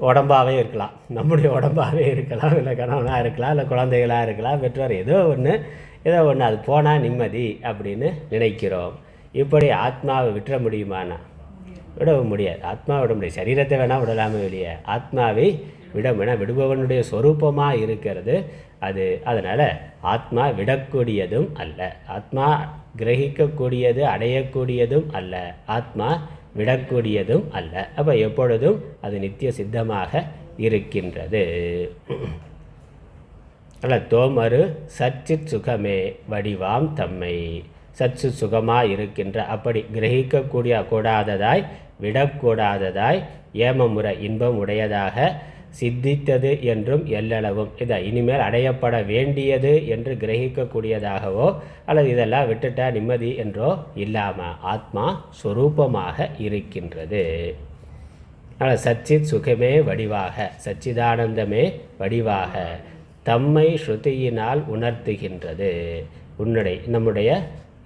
உடம்பாகவே இருக்கலாம், நம்முடைய உடம்பாகவே இருக்கலாம், இல்லை கணவனாக இருக்கலாம், இல்லை குழந்தைகளாக இருக்கலாம், பெற்றோர் ஏதோ ஒன்று அது போனால் நிம்மதி அப்படின்னு நினைக்கிறோம். இப்படி ஆத்மாவை விட்டுற முடியுமானா விடவும் முடியாது. ஆத்மாவை விட முடியாது. சரீரத்தை வேணால் விடலாமல் வெளியே ஆத்மாவை விட விடுபவனுடைய சொரூபமாக இருக்கிறது அது. அதனால் ஆத்மா விடக்கூடியதும் அல்ல, ஆத்மா கிரகிக்கக்கூடியது அடையக்கூடியதும் அல்ல, ஆத்மா விடக்கூடியதும் அல்ல. அப்போ எப்பொழுதும் அது நித்திய சித்தமாக இருக்கின்றது. அல்ல தோமரு சச்சித் சுகமே வடிவாம் தம்மை, சச்சு சுகமாக இருக்கின்ற அப்படி கிரகிக்கக்கூடிய கூடாததாய் விடக்கூடாததாய் ஏமமுறை இன்பம் உடையதாக சித்தித்தது என்றும் எல்லளவும் இதை இனிமேல் அடையப்பட வேண்டியது என்று கிரகிக்கக்கூடியதாகவோ அல்லது இதெல்லாம் விட்டுட்டா நிம்மதி என்றோ இல்லாமல் ஆத்மா சொரூபமாக இருக்கின்றது. ஆனால் சச்சித் சுகமே வடிவாக, சச்சிதானந்தமே வடிவாக தம்மை ஸ்ருதியினால் உணர்த்துகின்றது. நம்முடைய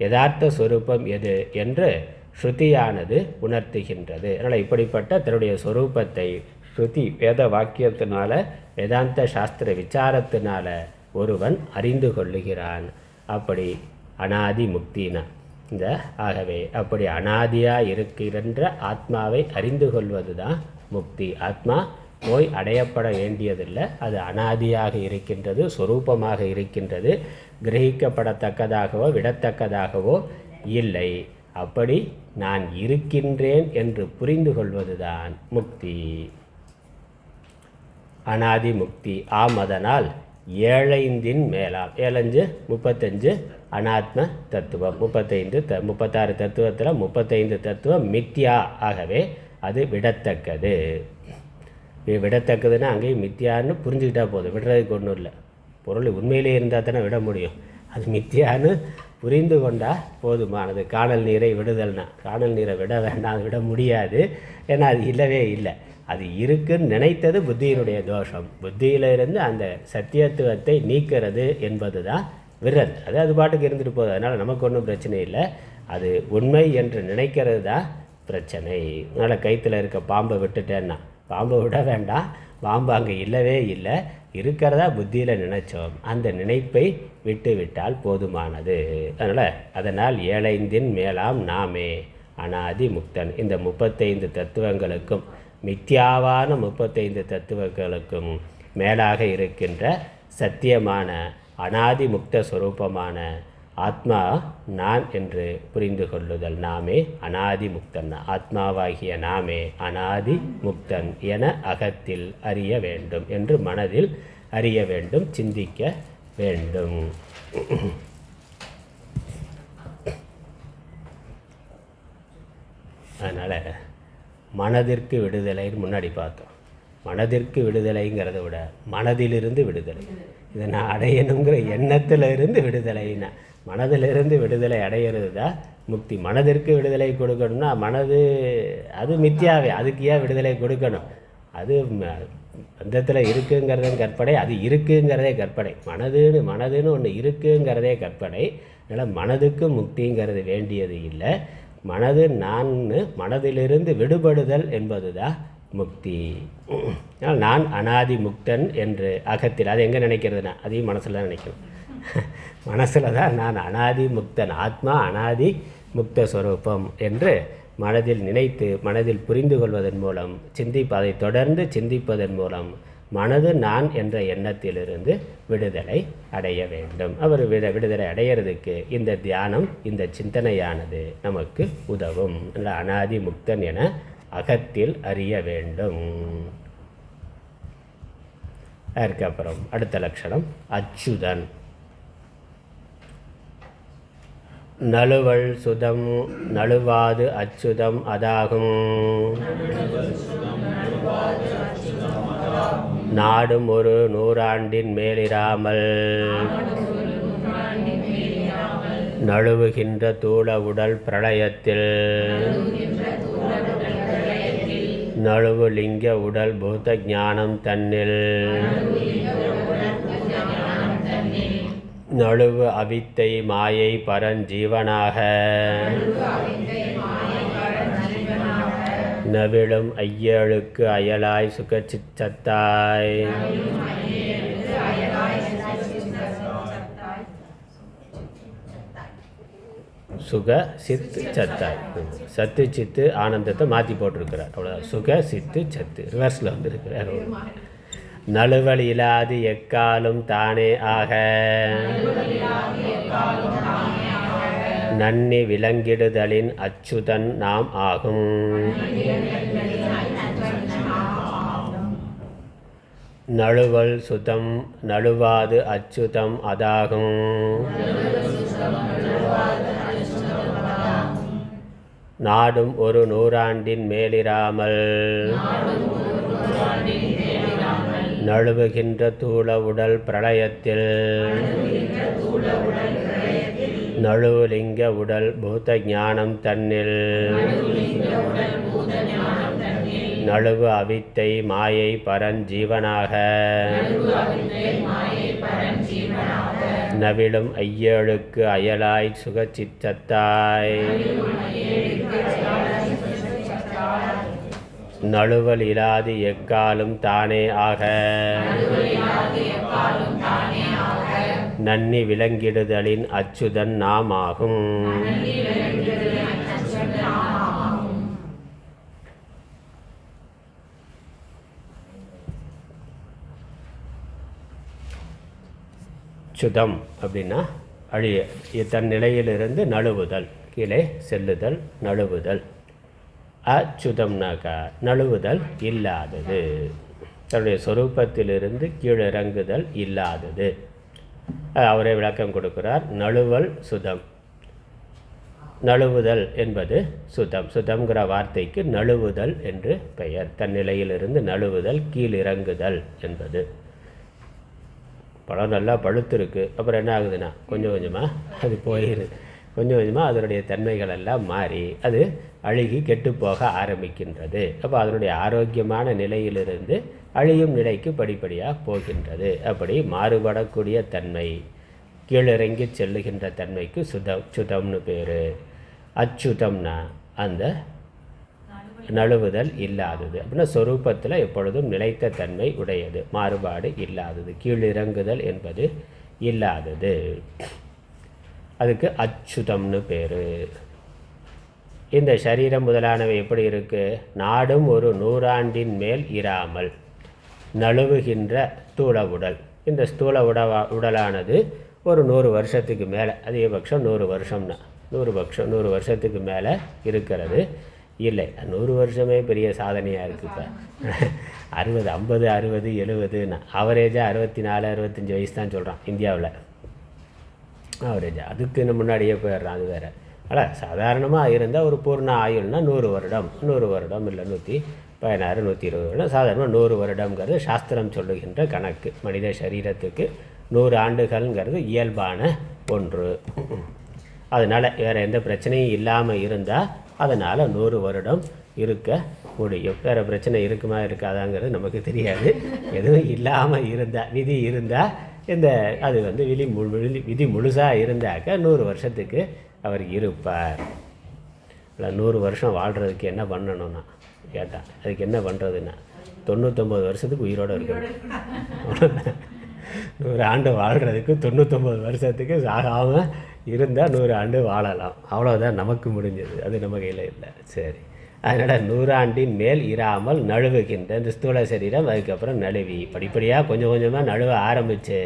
யதார்த்த சொரூபம் எது என்று ஸ்ருதியானது உணர்த்துகின்றது. அதனால் இப்படிப்பட்ட தன்னுடைய சொரூபத்தை ஸ்ருதி வேத வாக்கியத்தினால வேதாந்த சாஸ்திர விசாரத்தினால ஒருவன் அறிந்து கொள்ளுகிறான். அப்படி அனாதி முக்தினா இந்த ஆகவே அப்படி அனாதியாக இருக்கின்ற ஆத்மாவை அறிந்து கொள்வது தான் முக்தி. ஆத்மா போய் அடையப்பட வேண்டியதில்லை, அது அனாதியாக இருக்கின்றது, சொரூபமாக இருக்கின்றது, கிரகிக்கப்படத்தக்கதாகவோ விடத்தக்கதாகவோ இல்லை. அப்படி நான் இருக்கின்றேன் என்று புரிந்து கொள்வதுதான் முக்தி, அனாதி முக்தி. அதனால் 7 மேலாம் 7 35 அனாத்ம தத்துவம், 36 தத்துவத்தில் 35 தத்துவம் மித்யா. ஆகவே அது விடத்தக்கது. விடத்தக்கதுன்னா அங்கேயும் மித்தியான்னு புரிஞ்சுக்கிட்டா போதும், விடுறதுக்கு ஒன்றும் இல்லை. பொருள் உண்மையிலே இருந்தால் தானே விட முடியும். அது மித்தியான்னு புரிந்து கொண்டால் போதுமானது. காணல் நீரை விடுதல்னா காணல் நீரை விட வேண்டாம், விட முடியாது, ஏன்னா அது இல்லவே இல்லை. அது இருக்குன்னு நினைத்தது புத்தியினுடைய தோஷம். புத்தியிலிருந்து அந்த சத்தியத்துவத்தை நீக்கிறது என்பது தான் விரல். அது பாட்டுக்கு இருந்துட்டு போகுது, அதனால் நமக்கு ஒன்றும் பிரச்சனை இல்லை. அது உண்மை என்று நினைக்கிறது தான் பிரச்சனை. அதனால் கயிற்றில் இருக்க பாம்பை விட்டுட்டேன்னா பாம்பை விட வேண்டாம், பாம்பு அங்கே இல்லவே இல்லை, இருக்கிறதா புத்தியில் நினைச்சோம், அந்த நினைப்பை விட்டு விட்டால் போதுமானது. அதனால் 7 மேலாம் நாமே அனாதி முக்தன். இந்த 35 தத்துவங்களுக்கும் மித்யாவான 35 தத்துவங்களுக்கும் மேலாக இருக்கின்ற சத்தியமான அனாதி முக்த ஸ்வரூபமான ஆத்மா நான் என்று புரிந்து கொள்ளுதல். நாமே அனாதி முக்தன், ஆத்மாவாகிய நாமே அனாதி முக்தன் என அகத்தில் அறிய வேண்டும் என்று மனதில் அறிய வேண்டும், சிந்திக்க வேண்டும். அதனால் மனதிற்கு விடுதலைன்னு முன்னாடி பார்த்தோம். மனதிற்கு விடுதலைங்கிறத விட மனதிலிருந்து விடுதலை, இதை நான் அடையணுங்கிற எண்ணத்தில் இருந்து விடுதலைன்னா, மனதிலிருந்து விடுதலை அடையிறது தான் முக்தி. மனதிற்கு விடுதலை கொடுக்கணும்னா மனது அது மித்தியாவே, அதுக்கு ஏன் விடுதலை கொடுக்கணும்? அது பந்தத்தில் இருக்குங்கிறதும் கற்பனை, அது இருக்குங்கிறதே கற்பனை. மனதுன்னு ஒன்று இருக்குங்கிறதே கற்பனை. அதனால் மனதுக்கு முக்திங்கிறது வேண்டியது இல்லை. மனது நான் மனதிலிருந்து விடுபடுதல் என்பது தான் முக்தி. நான் அனாதி முக்தன் என்று அகத்தில், அது எங்கே நினைக்கிறதுனா அதையும் மனசில் தான் நினைக்கணும். மனசில் தான் நான் அனாதி முக்தன், ஆத்மா அனாதி முக்த ஸ்வரூபம் என்று மனதில் நினைத்து மனதில் புரிந்து கொள்வதன் மூலம் அதை தொடர்ந்து சிந்திப்பதன் மூலம் மனது நான் என்ற எண்ணத்திலிருந்து விடுதலை அடைய வேண்டும். அவர் விடுதலை அடையிறதுக்கு இந்த தியானம், இந்த சிந்தனையானது நமக்கு உதவும். அனாதி முக்தன் என அகத்தில் அறிய வேண்டும். அதுக்கப்புறம் அடுத்த லட்சணம் அச்சுதன். நழுவல் சுதம் நழுவாது அச்சுதம் அதாகும். நாடும் ஒரு 100 ஆண்டின் மேலிராமல் நழுவுகின்ற தூள உடல் பிரளயத்தில் நழுவு லிங்க உடல் பூத ஞானம் தன்னில் நழுவு அவித்தை மாயை பரஞ்சீவனாக நவிழும் ஐயழுக்கு அயலாய் சுகச்சித்தத்தாய் சுக சித்து சத்தாய். சத்து சித்து ஆனந்தத்தை மாற்றி போட்டிருக்கிறார். அவ்வளோதான். சுக சித்து சத்து ரிவர்ஸில் வந்துருக்கிறார். நழுவல் இல்லாது எக்காலும் தானே ஆக நன்னி விளங்கிடுதலின் அச்சுதன் நாம் ஆகும். நழுவல் சுதம் நழுவாது அச்சுதம் அதாகும். நாடும் ஒரு நூறாண்டின் மேலிராமல் நழுவுகின்ற தூள உடல் பிரளயத்தில் நழுவுலிங்க உடல் பூத ஞானம் தன்னில் நழுவு அவித்தை மாயை பரஞ்சீவனாக நவிழும் ஐயழுக்கு அயலாய் சுகச்சித்தத்தாய் நழுவல் இலாது எக்காலும் தானே ஆக நன்னி விளங்கிடுதலின் அச்சுதன் நாம் ஆகும். சுதம் அப்படின்னா அழிய தன் நிலையிலிருந்து நழுவுதல், கீழே செல்லுதல், நழுவுதல். அச்சுதம்னாக்கா நழுவுதல் இல்லாதது, தன்னுடைய சொரூபத்திலிருந்து கீழிறங்குதல் இல்லாதது. அவரே விளக்கம் கொடுக்கிறார். நழுவல் சுதம், நழுவுதல் என்பது சுதம். சுதம்ங்கிற வார்த்தைக்கு நழுவுதல் என்று பெயர். தன் நிலையிலிருந்து நழுவுதல், கீழிறங்குதல் என்பது. பழம் நல்லா பழுத்திருக்கு, அப்புறம் என்ன ஆகுதுன்னா கொஞ்சம் கொஞ்சமாக அது போயிடுது. கொஞ்சம் கொஞ்சமாக அதனுடைய தன்மைகள் எல்லாம் மாறி அது அழுகி கெட்டுப்போக ஆரம்பிக்கின்றது. அப்போ அதனுடைய ஆரோக்கியமான நிலையிலிருந்து அழியும் நிலைக்கு படிப்படியாக போகின்றது. அப்படி மாறுபடக்கூடிய தன்மை, கீழிறங்கி செல்லுகின்ற தன்மைக்கு சுதம்னு பேர். அச்சுதம்னா அந்த நழுவுதல் இல்லாதது அப்படின்னா சொரூபத்தில் எப்பொழுதும் நிலைத்த தன்மை உடையது, மாறுபாடு இல்லாதது. கீழிறங்குதல் என்பது இல்லாதது, அதுக்கு அச்சுதம்னு பேர். இந்த சரீரம் முதலானவை எப்படி இருக்குது? நாடும் ஒரு நூறாண்டின் மேல் இராமல் நழுவுகின்ற ஸ்தூல உடல். இந்த ஸ்தூல உடலானது ஒரு 100 வருஷத்துக்கு மேலே, அதிகபட்சம் 100 வருஷம்னா 100 வருஷத்துக்கு மேலே இருக்கிறது. இல்லை, 100 வருஷமே பெரிய சாதனையாக இருக்குது. இப்போ 60, 50, 60, 70ன்னா ஆவரேஜாக 64, 65 வயசு தான் சொல்கிறான் இந்தியாவில் ஆவரேஜாக. அதுக்கு முன்னாடியே போயிடுறான், அது வேறு. ஆனால் சாதாரணமாக இருந்தால் ஒரு பூர்ண ஆயுள்னா 100 வருடம், 100 வருடம் இல்லை 116, 120 வருடம். சாதாரணமாக 100 வருடங்கிறது சாஸ்திரம் சொல்லுகின்ற கணக்கு. மனித சரீரத்துக்கு 100 ஆண்டுகள்ங்கிறது இயல்பான ஒன்று. அதனால் வேறு எந்த பிரச்சனையும் இல்லாமல் இருந்தால் அதனால் 100 வருடம் இருக்க முடியும். வேறு பிரச்சனை இருக்குமா இருக்காதாங்கிறது நமக்கு தெரியாது. எதுவும் இல்லாமல் இருந்தால், விதி இருந்தால் இந்த அது விதி முழுசாக இருந்தாக்க 100 வருஷத்துக்கு அவர் இருப்பார். இல்லை 100 வருஷம் வாழ்கிறதுக்கு என்ன பண்ணணும்னா கேட்டால், அதுக்கு என்ன பண்ணுறதுன்னா 99 வருஷத்துக்கு உயிரோடு இருக்கணும். 100 ஆண்டு வாழ்கிறதுக்கு 99 வருஷத்துக்கு சாகாமல் இருந்தால் 100 ஆண்டு வாழலாம். அவ்வளோதான் நமக்கு முடிஞ்சது, அது நம்ம கையில் இல்லை. சரி, அதனால் 100 ஆண்டின் மேல் இராமல் நழுவுகின்ற இந்த ஸ்தூல சரீரம் அதுக்கப்புறம் நழுவி படிப்படியாக கொஞ்சம் கொஞ்சமாக நழுவ ஆரம்பித்து,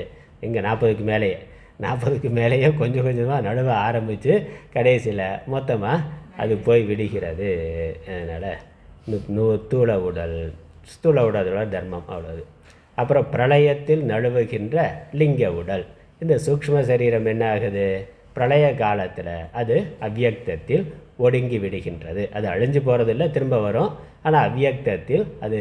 இங்கே 40க்கு மேலேயே கொஞ்சம் கொஞ்சமாக நழுவ ஆரம்பித்து கடைசியில் மொத்தமாக அது போய் விடுகிறது. அதனால் ஸ்தூல உடலோட தர்மம் அவ்வளவு. அப்புறம் பிரளயத்தில் நழுவுகின்ற லிங்க உடல். இந்த சூக்ஷ்ம சரீரம் என்ன ஆகுது? பிரளய காலத்தில் அது அவ்யக்தத்தில் ஒடுங்கி விடுகின்றது. அது அழிஞ்சு போகிறதில்ல, திரும்ப வரும். ஆனால் அவ்யக்தத்தில் அது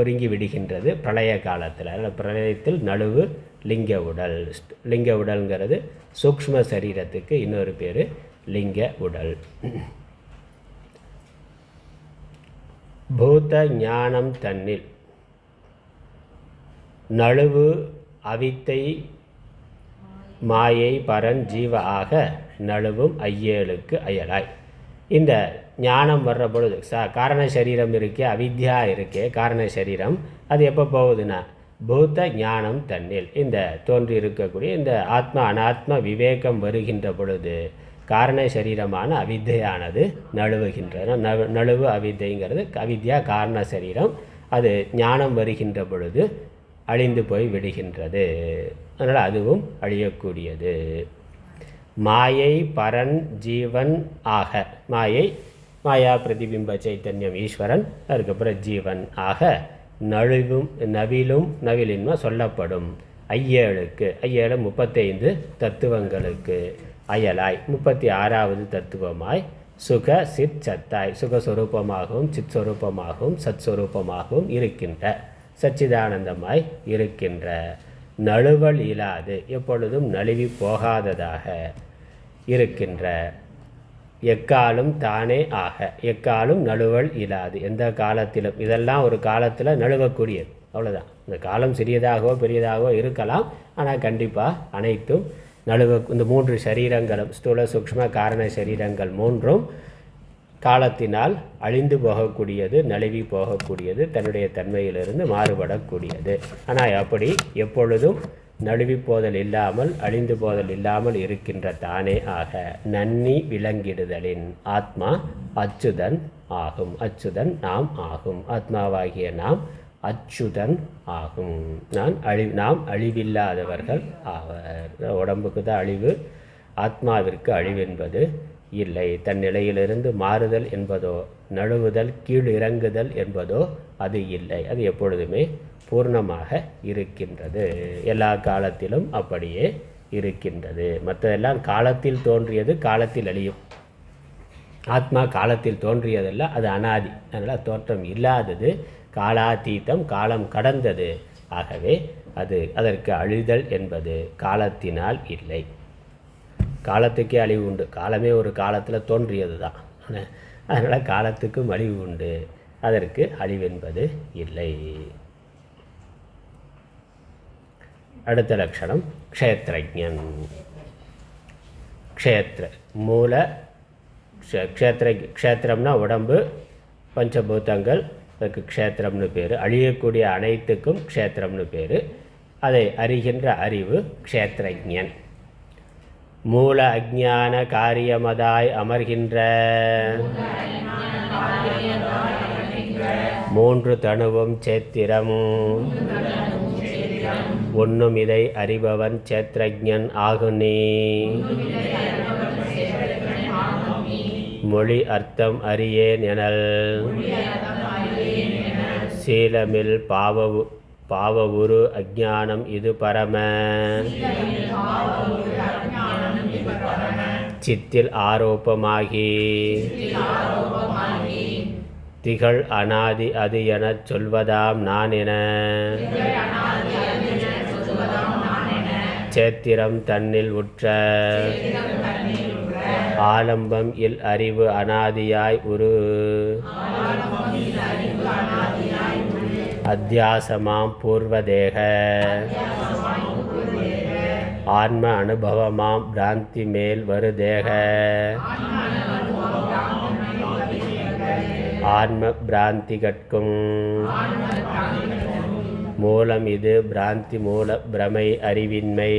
ஒடுங்கி விடுகின்றது பிரளய காலத்தில். அதனால் பிரளயத்தில் நழுவு லிங்க உடல். லிங்க உடல்ங்கிறது சூக்ஷ்ம சரீரத்துக்கு இன்னொரு பேர் லிங்க உடல். பூத ஞானம் தன்னில் நழுவு அவித்தை மாயை பரன் ஜீவ ஆக நழுவும் ஐயேழுக்கு அயலாய். இந்த ஞானம் வர்ற பொழுது காரண சரீரம் இருக்கே, அவித்யா இருக்கே காரண சரீரம், அது எப்போ போகுதுன்னா பூத்த ஞானம் தன்னில் இந்த தோன்றி இருக்கக்கூடிய இந்த ஆத்மா அனாத்ம விவேகம் வருகின்ற பொழுது காரண சரீரமான அவித்தையானது நழுவுகின்றது. நழுவு அவித்தைங்கிறது அவித்யா காரண சரீரம், அது ஞானம் வருகின்ற பொழுது அழிந்து போய் விடுகின்றது. அதனால் அதுவும் அழியக்கூடியது. மாயை பரன் ஜீவன் ஆக, மாயை மாயா பிரதிபிம்ப சைத்தன்யம் ஈஸ்வரன், அதுக்கப்புறம் ஜீவன் ஆக நழுவும் நவிலின்மா சொல்லப்படும் ஐயேழுக்கு, ஐயேழு 35 தத்துவங்களுக்கு அயலாய் 36வது தத்துவமாய் சுக சித் சத்தாய், சுகஸ்வரூபமாகவும் சித்ஸ்வரூபமாகவும் சத்ஸ்வரூபமாகவும் இருக்கின்ற, சச்சிதானந்தமாய் இருக்கின்ற, நழுவல் இல்லாது எப்பொழுதும் நழுவி போகாததாக இருக்கின்ற, எக்காலும் தானே ஆக, எக்காலும் நழுவல் இல்லாது எந்த காலத்திலும், இதெல்லாம் ஒரு காலத்தில் நழுவக்கூடியது, அவ்வளோதான். இந்த காலம் சிறியதாகவோ பெரியதாகவோ இருக்கலாம், ஆனால் கண்டிப்பாக அனைத்தும் இந்த 3 சரீரங்களும் ஸ்தூல சூக்ஷ்ம காரண சரீரங்கள் 3ம் காலத்தினால் அழிந்து போகக்கூடியது, நழுவி போகக்கூடியது, தன்னுடைய தன்மையிலிருந்து மாறுபடக்கூடியது. ஆனால் அப்படி எப்பொழுதும் நழுவி போதல் இல்லாமல் அழிந்து போதல் இல்லாமல் இருக்கின்ற தானே ஆக நன்னி விளங்கிடுதலின் ஆத்மா அச்சுதன் ஆகும். அச்சுதன் நாம் ஆகும், ஆத்மாவாகிய நாம் அச்சுதன் ஆகும். நாம் அழிவில்லாதவர்கள் ஆவர். உடம்புக்கு தான் அழிவு, ஆத்மாவிற்கு அழிவு என்பது இல்லை. தன் நிலையிலிருந்து மாறுதல் என்பதோ நழுவுதல் கீழ் இறங்குதல் என்பதோ அது இல்லை. அது எப்பொழுதுமே பூர்ணமாக இருக்கின்றது, எல்லா காலத்திலும் அப்படியே இருக்கின்றது. மற்றதெல்லாம் காலத்தில் தோன்றியது காலத்தில் அழியும். ஆத்மா காலத்தில் தோன்றியதல்ல, அது அனாதி, அதனால் தோற்றம் இல்லாதது, காலாதீதம், காலம் கடந்தது. ஆகவே அதற்கு அழிதல் என்பது காலத்தினால் இல்லை. காலத்துக்கே அழிவு உண்டு, காலமே ஒரு காலத்தில் தோன்றியது தான், அதனால் காலத்துக்கும் அழிவு உண்டு, அதற்கு அழிவென்பது இல்லை. அடுத்த லட்சணம் க்ஷேத்ரஜ்ஞன். க்ஷேத்ர மூல க்ஷேத்திரம்னா உடம்பு, பஞ்சபூதங்கள், அதுக்கு க்ஷேத்திரம்னு பேர். அழியக்கூடிய அனைத்துக்கும் க்ஷேத்திரம்னு பேர். அதை அறிகின்ற அறிவு க்ஷேத்ரஜ்ஞன். மூல அஜ்ஞான காரியமதாய் அமர்கின்ற 3 தனுவும் சேத்திரம் ஒன்னும் இதை அறிபவன் சேத்ரஜ்ஞன் ஆகுனே. மொழி அர்த்தம் அறியேன் எனல் சீலமில் பாவவுரு அஜ்ஞானம் இது பரம சித்தில் ஆரோப்பமாகி திகழ் அனாதி அது எனச் சொல்வதாம் நான் என சேத்திரம் தன்னில் உற்ற ஆலம்பம் இல் அறிவு அனாதியாய் உரு அத்தியாசமாம் பூர்வதேக ஆன்ம அனுபவமாம் பிராந்தி மேல் வருதேக ஆன்ம பிராந்தி கட்கும் மூலம் இது பிராந்தி மூல பிரமை அறிவின்மை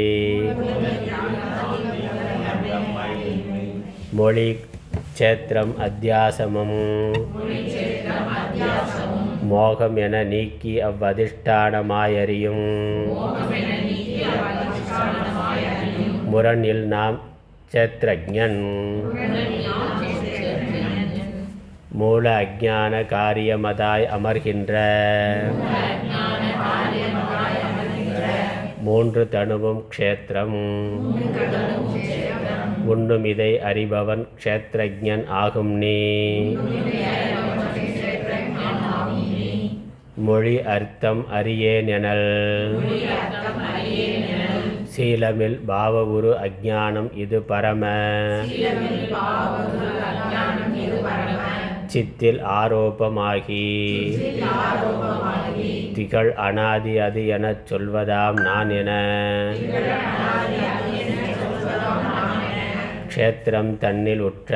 மொழி சேத்திரம் அத்தியாசமும் மோகம் என நீக்கி அவ்வதிஷ்டானமாயறியும் முரணில் நாம் சேத்ரஜ்ஞன். மூல அஜ்ஞான காரியமதாய் அமர்கின்ற 3 தனுவும் க்ஷேத்திரம் உண்ணும் இதை அறிபவன் க்ஷேத்ரஜ்ஞன் ஆகும் நீ. மொழி அர்த்தம் அறியேன் எனல் சீலமில் பாவவுரு அஜ்ஞானம் இது பரம சித்தில் ஆரோப்பமாகி திகழ் அனாதி அது எனச் சொல்வதாம் நான் என க்ஷேத்திரம் தன்னில் உற்ற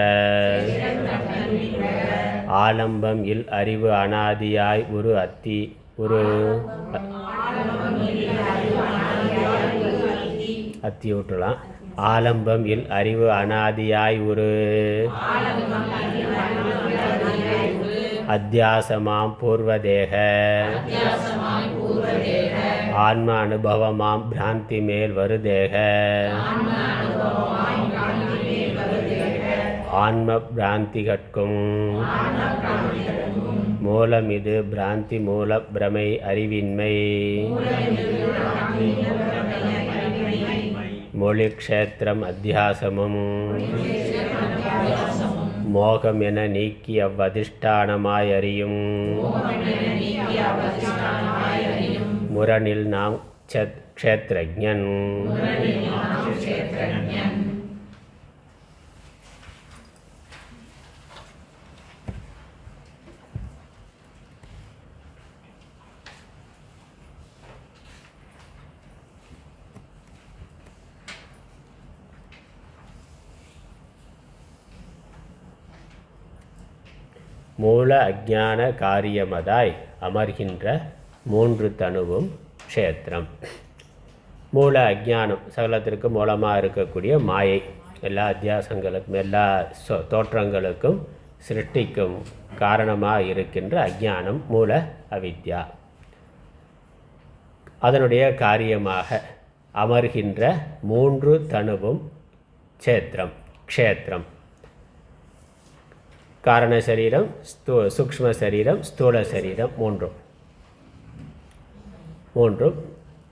ஆலம்பம் இல் அறிவு அனாதியாய் ஒரு அத்தி விட்டுலாம். ஆலம்பம் இல் அறிவு அனாதியாய் ஒரு அத்தியாசமாம் பூர்வதேக ஆன்ம அனுபவமாம் பிராந்தி மேல் வருதேக ஆன்ம பிராந்திகட்கும் மூலம் இது பிராந்தி மூல பிரமை அறிவின்மை மொழி க்ஷேத்திரம் அத்தியாசமும் மோகம் என நீக்கி அவ்வதிஷ்டானமாய் அறியும் முரணில் நாம் க்ஷேத்ரஜ்ஞன். மூல அஜ்ஞான காரியமதாய் அமர்கின்ற மூன்று தனுவும் க்ஷேத்திரம். மூல அஜ்ஞானம் சகலத்திற்கு மூலமாக இருக்கக்கூடிய மாயை, எல்லா அத்தியாசங்களுக்கும் எல்லா தோற்றங்களுக்கும் சிருஷ்டிக்கும் காரணமாக இருக்கின்ற அஜ்ஞானம் மூல அவித்யா. அதனுடைய காரியமாக அமர்கின்ற மூன்று தனுவும் க்ஷேத்திரம். காரண சரீரம், சூக்ஷ்ம சரீரம், ஸ்தூல சரீரம் மூன்றும்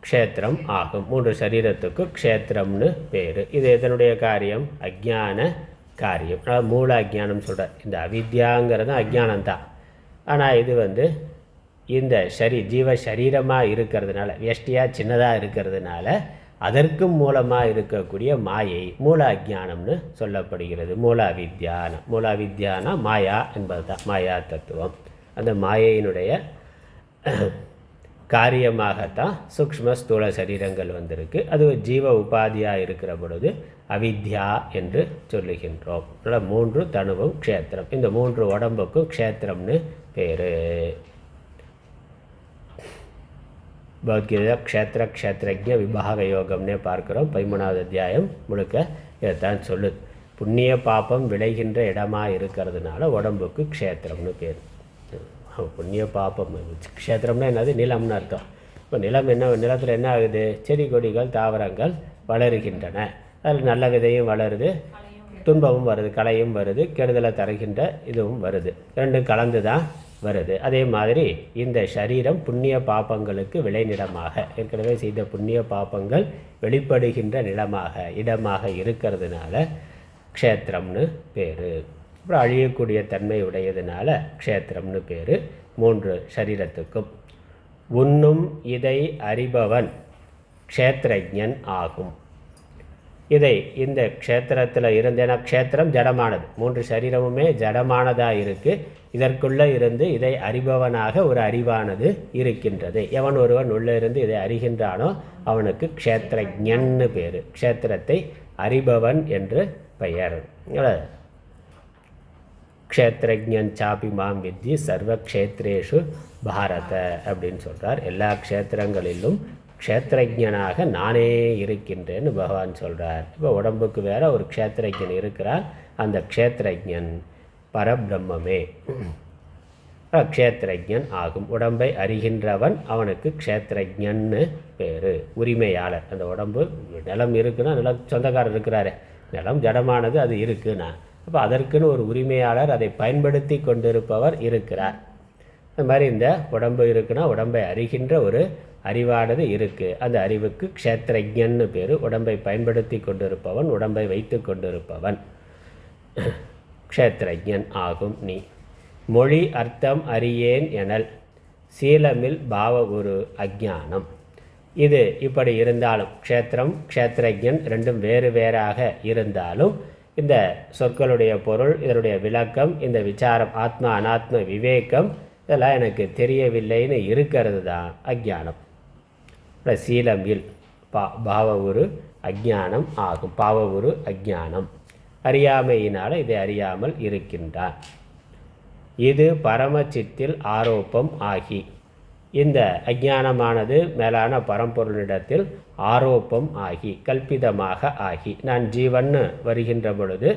க்ஷேத்திரம் ஆகும். மூன்று சரீரத்துக்கு க்ஷேத்திரம்னு பேர். இது எதனுடைய காரியம்? அஜ்ஞான காரியம். மூல அஜ்ஞானம் சொல்கிறார். இந்த அவித்யாங்கிறது அஜ்ஞானம்தான். ஆனால் இது இந்த ஜீவ சரீரமாக இருக்கிறதுனால, வியஷ்டியாக சின்னதாக இருக்கிறதுனால அதற்கும் மூலமாக இருக்கக்கூடிய மாயை மூல அஜ்ஞானம்னு சொல்லப்படுகிறது. மூல அவித்யானா மாயா என்பது தான், மாயா தத்துவம். அந்த மாயையினுடைய காரியமாகத்தான் சூக்ஷ்ம ஸ்தூல சரீரங்கள் வந்திருக்கு. அது ஜீவ உபாதியாக இருக்கிற பொழுது அவித்யா என்று சொல்லுகின்றோம். அதனால் மூன்று தனுவும் க்ஷேத்திரம். இந்த மூன்று உடம்புக்கும் க்ஷேத்திரம்னு பேர். பகவத்கீதை க்ஷேத்திரஜ விபாக யோகம்னே பார்க்குறோம். 13வது அத்தியாயம் முழுக்க இதைத்தான் சொல்லுது. புண்ணிய பாப்பம் விளைகின்ற இடமாக இருக்கிறதுனால உடம்புக்கு க்ஷேத்திரம்னு பேர். புண்ணிய பாப்பம் க்ஷேத்திரம்னா என்னது? நிலம்னு அர்த்தம். இப்போ நிலத்தில் என்ன ஆகுது? செடி கொடிகள் தாவரங்கள் வளருகின்றன. அதில் நல்ல விதையும் வளருது, துன்பமும் வருது, களையும் வருது, கெடுதலை தருகின்ற இதுவும் வருது. ரெண்டும் கலந்து தான் வருது. அதே மாதிரி இந்த சரீரம் புண்ணிய பாப்பங்களுக்கு விளைநிலமாக, ஏற்கனவே செய்த புண்ணிய பாப்பங்கள் வெளிப்படுகின்ற இடமாக இருக்கிறதுனால க்ஷேத்திரம்னு பேர். அப்புறம் அழியக்கூடிய தன்மை உடையதுனால க்ஷேத்திரம்னு பேர் மூன்று சரீரத்துக்கும். உண்ணும் இதை அறிபவன் க்ஷேத்ரஜ்ஞன் ஆகும். இந்த க்ஷேத்திரத்தில் இருந்தேன்னா, க்ஷேத்திரம் ஜடமானது, மூன்று சரீரமுமே ஜடமானதாக இருக்குது. இதற்குள்ளே இருந்து இதை அறிபவனாக ஒரு அறிவானது இருக்கின்றது. எவன் ஒருவன் உள்ளே இருந்து இதை அறிகின்றானோ அவனுக்கு க்ஷேத்ரஜ்ஞன்னு பேர். க்ஷேத்திரத்தை அறிபவன் என்று பெயர். க்ஷேத்ரஜ்ஞன் சாப்பி மாம் வித்தி சர்வ க்ஷேத்ரேஷு பாரத அப்படின்னு சொல்கிறார். எல்லா க்ஷேத்திரங்களிலும் க்ஷேத்ரஜ்ஞனாக நானே இருக்கின்றேன்னு பகவான் சொல்கிறார். இப்போ உடம்புக்கு வேற ஒரு க்ஷேத்ரஜ்ஞன் இருக்கிறார். அந்த க்ஷேத்ரஜ்ஞன் பரபிரம்மே க்ஷேத்ரஜ்ஞன் ஆகும். உடம்பை அறிகின்றவன் அவனுக்கு க்ஷேத்ரஜ்ஞன்னு பேர். உரிமையாளர். அந்த உடம்பு நிலம் இருக்குன்னா, நிலம் சொந்தக்காரர் இருக்கிறாரு, நிலம் ஜடமானது, அது இருக்குன்னா அப்போ அதற்குன்னு ஒரு உரிமையாளர், அதை பயன்படுத்தி கொண்டிருப்பவர் இருக்கிறார். அது மாதிரி இந்த உடம்பு இருக்குன்னா உடம்பை அறிகின்ற ஒரு அறிவானது இருக்குது. அந்த அறிவுக்கு க்ஷேத்ரஜ்ஞன்னு பேர். உடம்பை பயன்படுத்தி கொண்டிருப்பவன், உடம்பை வைத்து கொண்டிருப்பவன் க்ஷேத்ரஜ்ஞன் ஆகும் நீ. மொழி அர்த்தம் அறியேன் எனல் சீலமில் பாவ ஒரு அஜ்ஞானம். இது இப்படி இருந்தாலும், க்ஷேத்திரம் க்ஷேத்ரஜ்ஞன் ரெண்டும் வேறு வேறாக இருந்தாலும் இந்த சொற்களுடைய பொருள், இதனுடைய விளக்கம், இந்த விசாரம், ஆத்மா அனாத்ம விவேகம், இதெல்லாம் எனக்கு தெரியவில்லைன்னு இருக்கிறது தான் அஜ்ஞானம். சீலம் இல் பாவ ஒரு அஜ்ஞானம் ஆகும். பாவ ஒரு அஜ்ஞானம். அறியாமையினால் இதை அறியாமல் இருக்கின்றான். இது பரமச்சித்தில் ஆரோப்பம் ஆகி, இந்த அஞ்ஞானமானது மேலான பரம்பொருளிடத்தில் ஆரோப்பம் ஆகி, கல்பிதமாக ஆகி, நான் ஜீவன்னு வருகின்ற பொழுது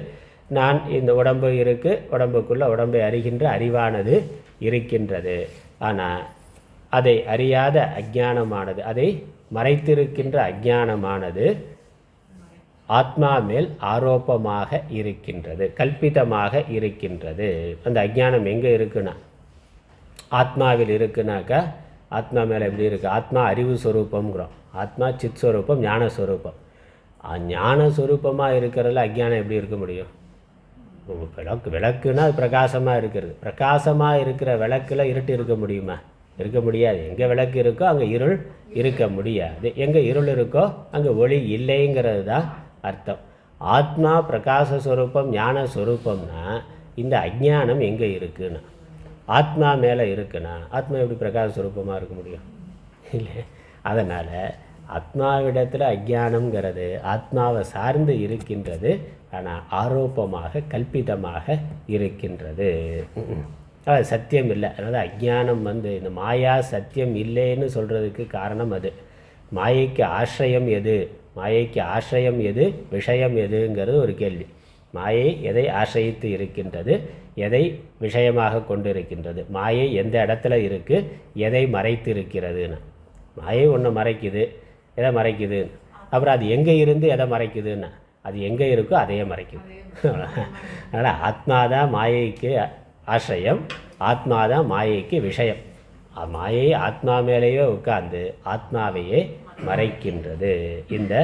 நான் இந்த உடம்பு இருக்குது, உடம்புக்குள்ளே உடம்பை அறிகின்ற அறிவானது இருக்கின்றது. ஆனால் அதை அறியாத அஞ்ஞானமானது, அதை மறைத்திருக்கின்ற அஞ்ஞானமானது ஆத்மா மேல் ஆரோப்பமாக இருக்கின்றது, கல்பிதமாக இருக்கின்றது. அந்த அஞ்ஞானம் எங்கே இருக்குன்னா ஆத்மாவில் இருக்குனாக்கா, ஆத்மா மேலே எப்படி இருக்குது? ஆத்மா அறிவு ஸ்வரூபங்கிறோம், ஆத்மா சித் ஸ்வரூபம், ஞானஸ்வரூபம். ஞானஸ்வரூபமாக இருக்கிறதுல அஞ்ஞானம் எப்படி இருக்க முடியும்? விளக்குன்னா அது பிரகாசமாக இருக்கிறது. பிரகாசமாக இருக்கிற விளக்கில் இருட்டு இருக்க முடியுமா? இருக்க முடியாது. எங்கே விளக்கு இருக்கோ அங்கே இருள் இருக்க முடியாது. எங்கே இருள் இருக்கோ அங்கே ஒளி இல்லைங்கிறது தான் அர்த்தம். ஆத்மா பிரகாசஸ்வரூபம், ஞானஸ்வரூபம்னா இந்த அஞ்ஞானம் எங்கே இருக்குன்னா ஆத்மா மேலே இருக்குன்னா ஆத்மா எப்படி பிரகாசஸ்வரூபமாக இருக்க முடியும்? இல்லை. அதனால் ஆத்மாவிடத்தில் அஞ்ஞானம்ங்கிறது ஆத்மாவை சார்ந்து இருக்கின்றது, ஆனால் ஆரோப்பமாக கல்பிதமாக இருக்கின்றது. அது சத்தியம் இல்லை. அதனால் அஞ்ஞானம் இந்த மாயா சத்தியம் இல்லைன்னு சொல்கிறதுக்கு காரணம் அது. மாயைக்கு ஆசிரியம் எது, மாயைக்கு ஆசிரியம் எது, விஷயம் எதுங்கிறது ஒரு கேள்வி. மாயை எதை ஆசிரியித்து இருக்கின்றது, எதை விஷயமாக கொண்டு இருக்கின்றது, மாயை எந்த இடத்துல இருக்குது, எதை மறைத்து இருக்கிறதுன்னு. மாயை ஒன்று மறைக்குது, எதை மறைக்குது, அப்புறம் அது எங்கே இருந்து எதை மறைக்குதுன்னா அது எங்கே இருக்கோ அதையே மறைக்குது. அதனால் ஆத்மாதான் மாயைக்கு ஆசிரியம், ஆத்மாதான் மாயைக்கு விஷயம். மாயை ஆத்மா மேலேயே உட்கார்ந்து ஆத்மாவையே மறைக்கின்றது. இந்த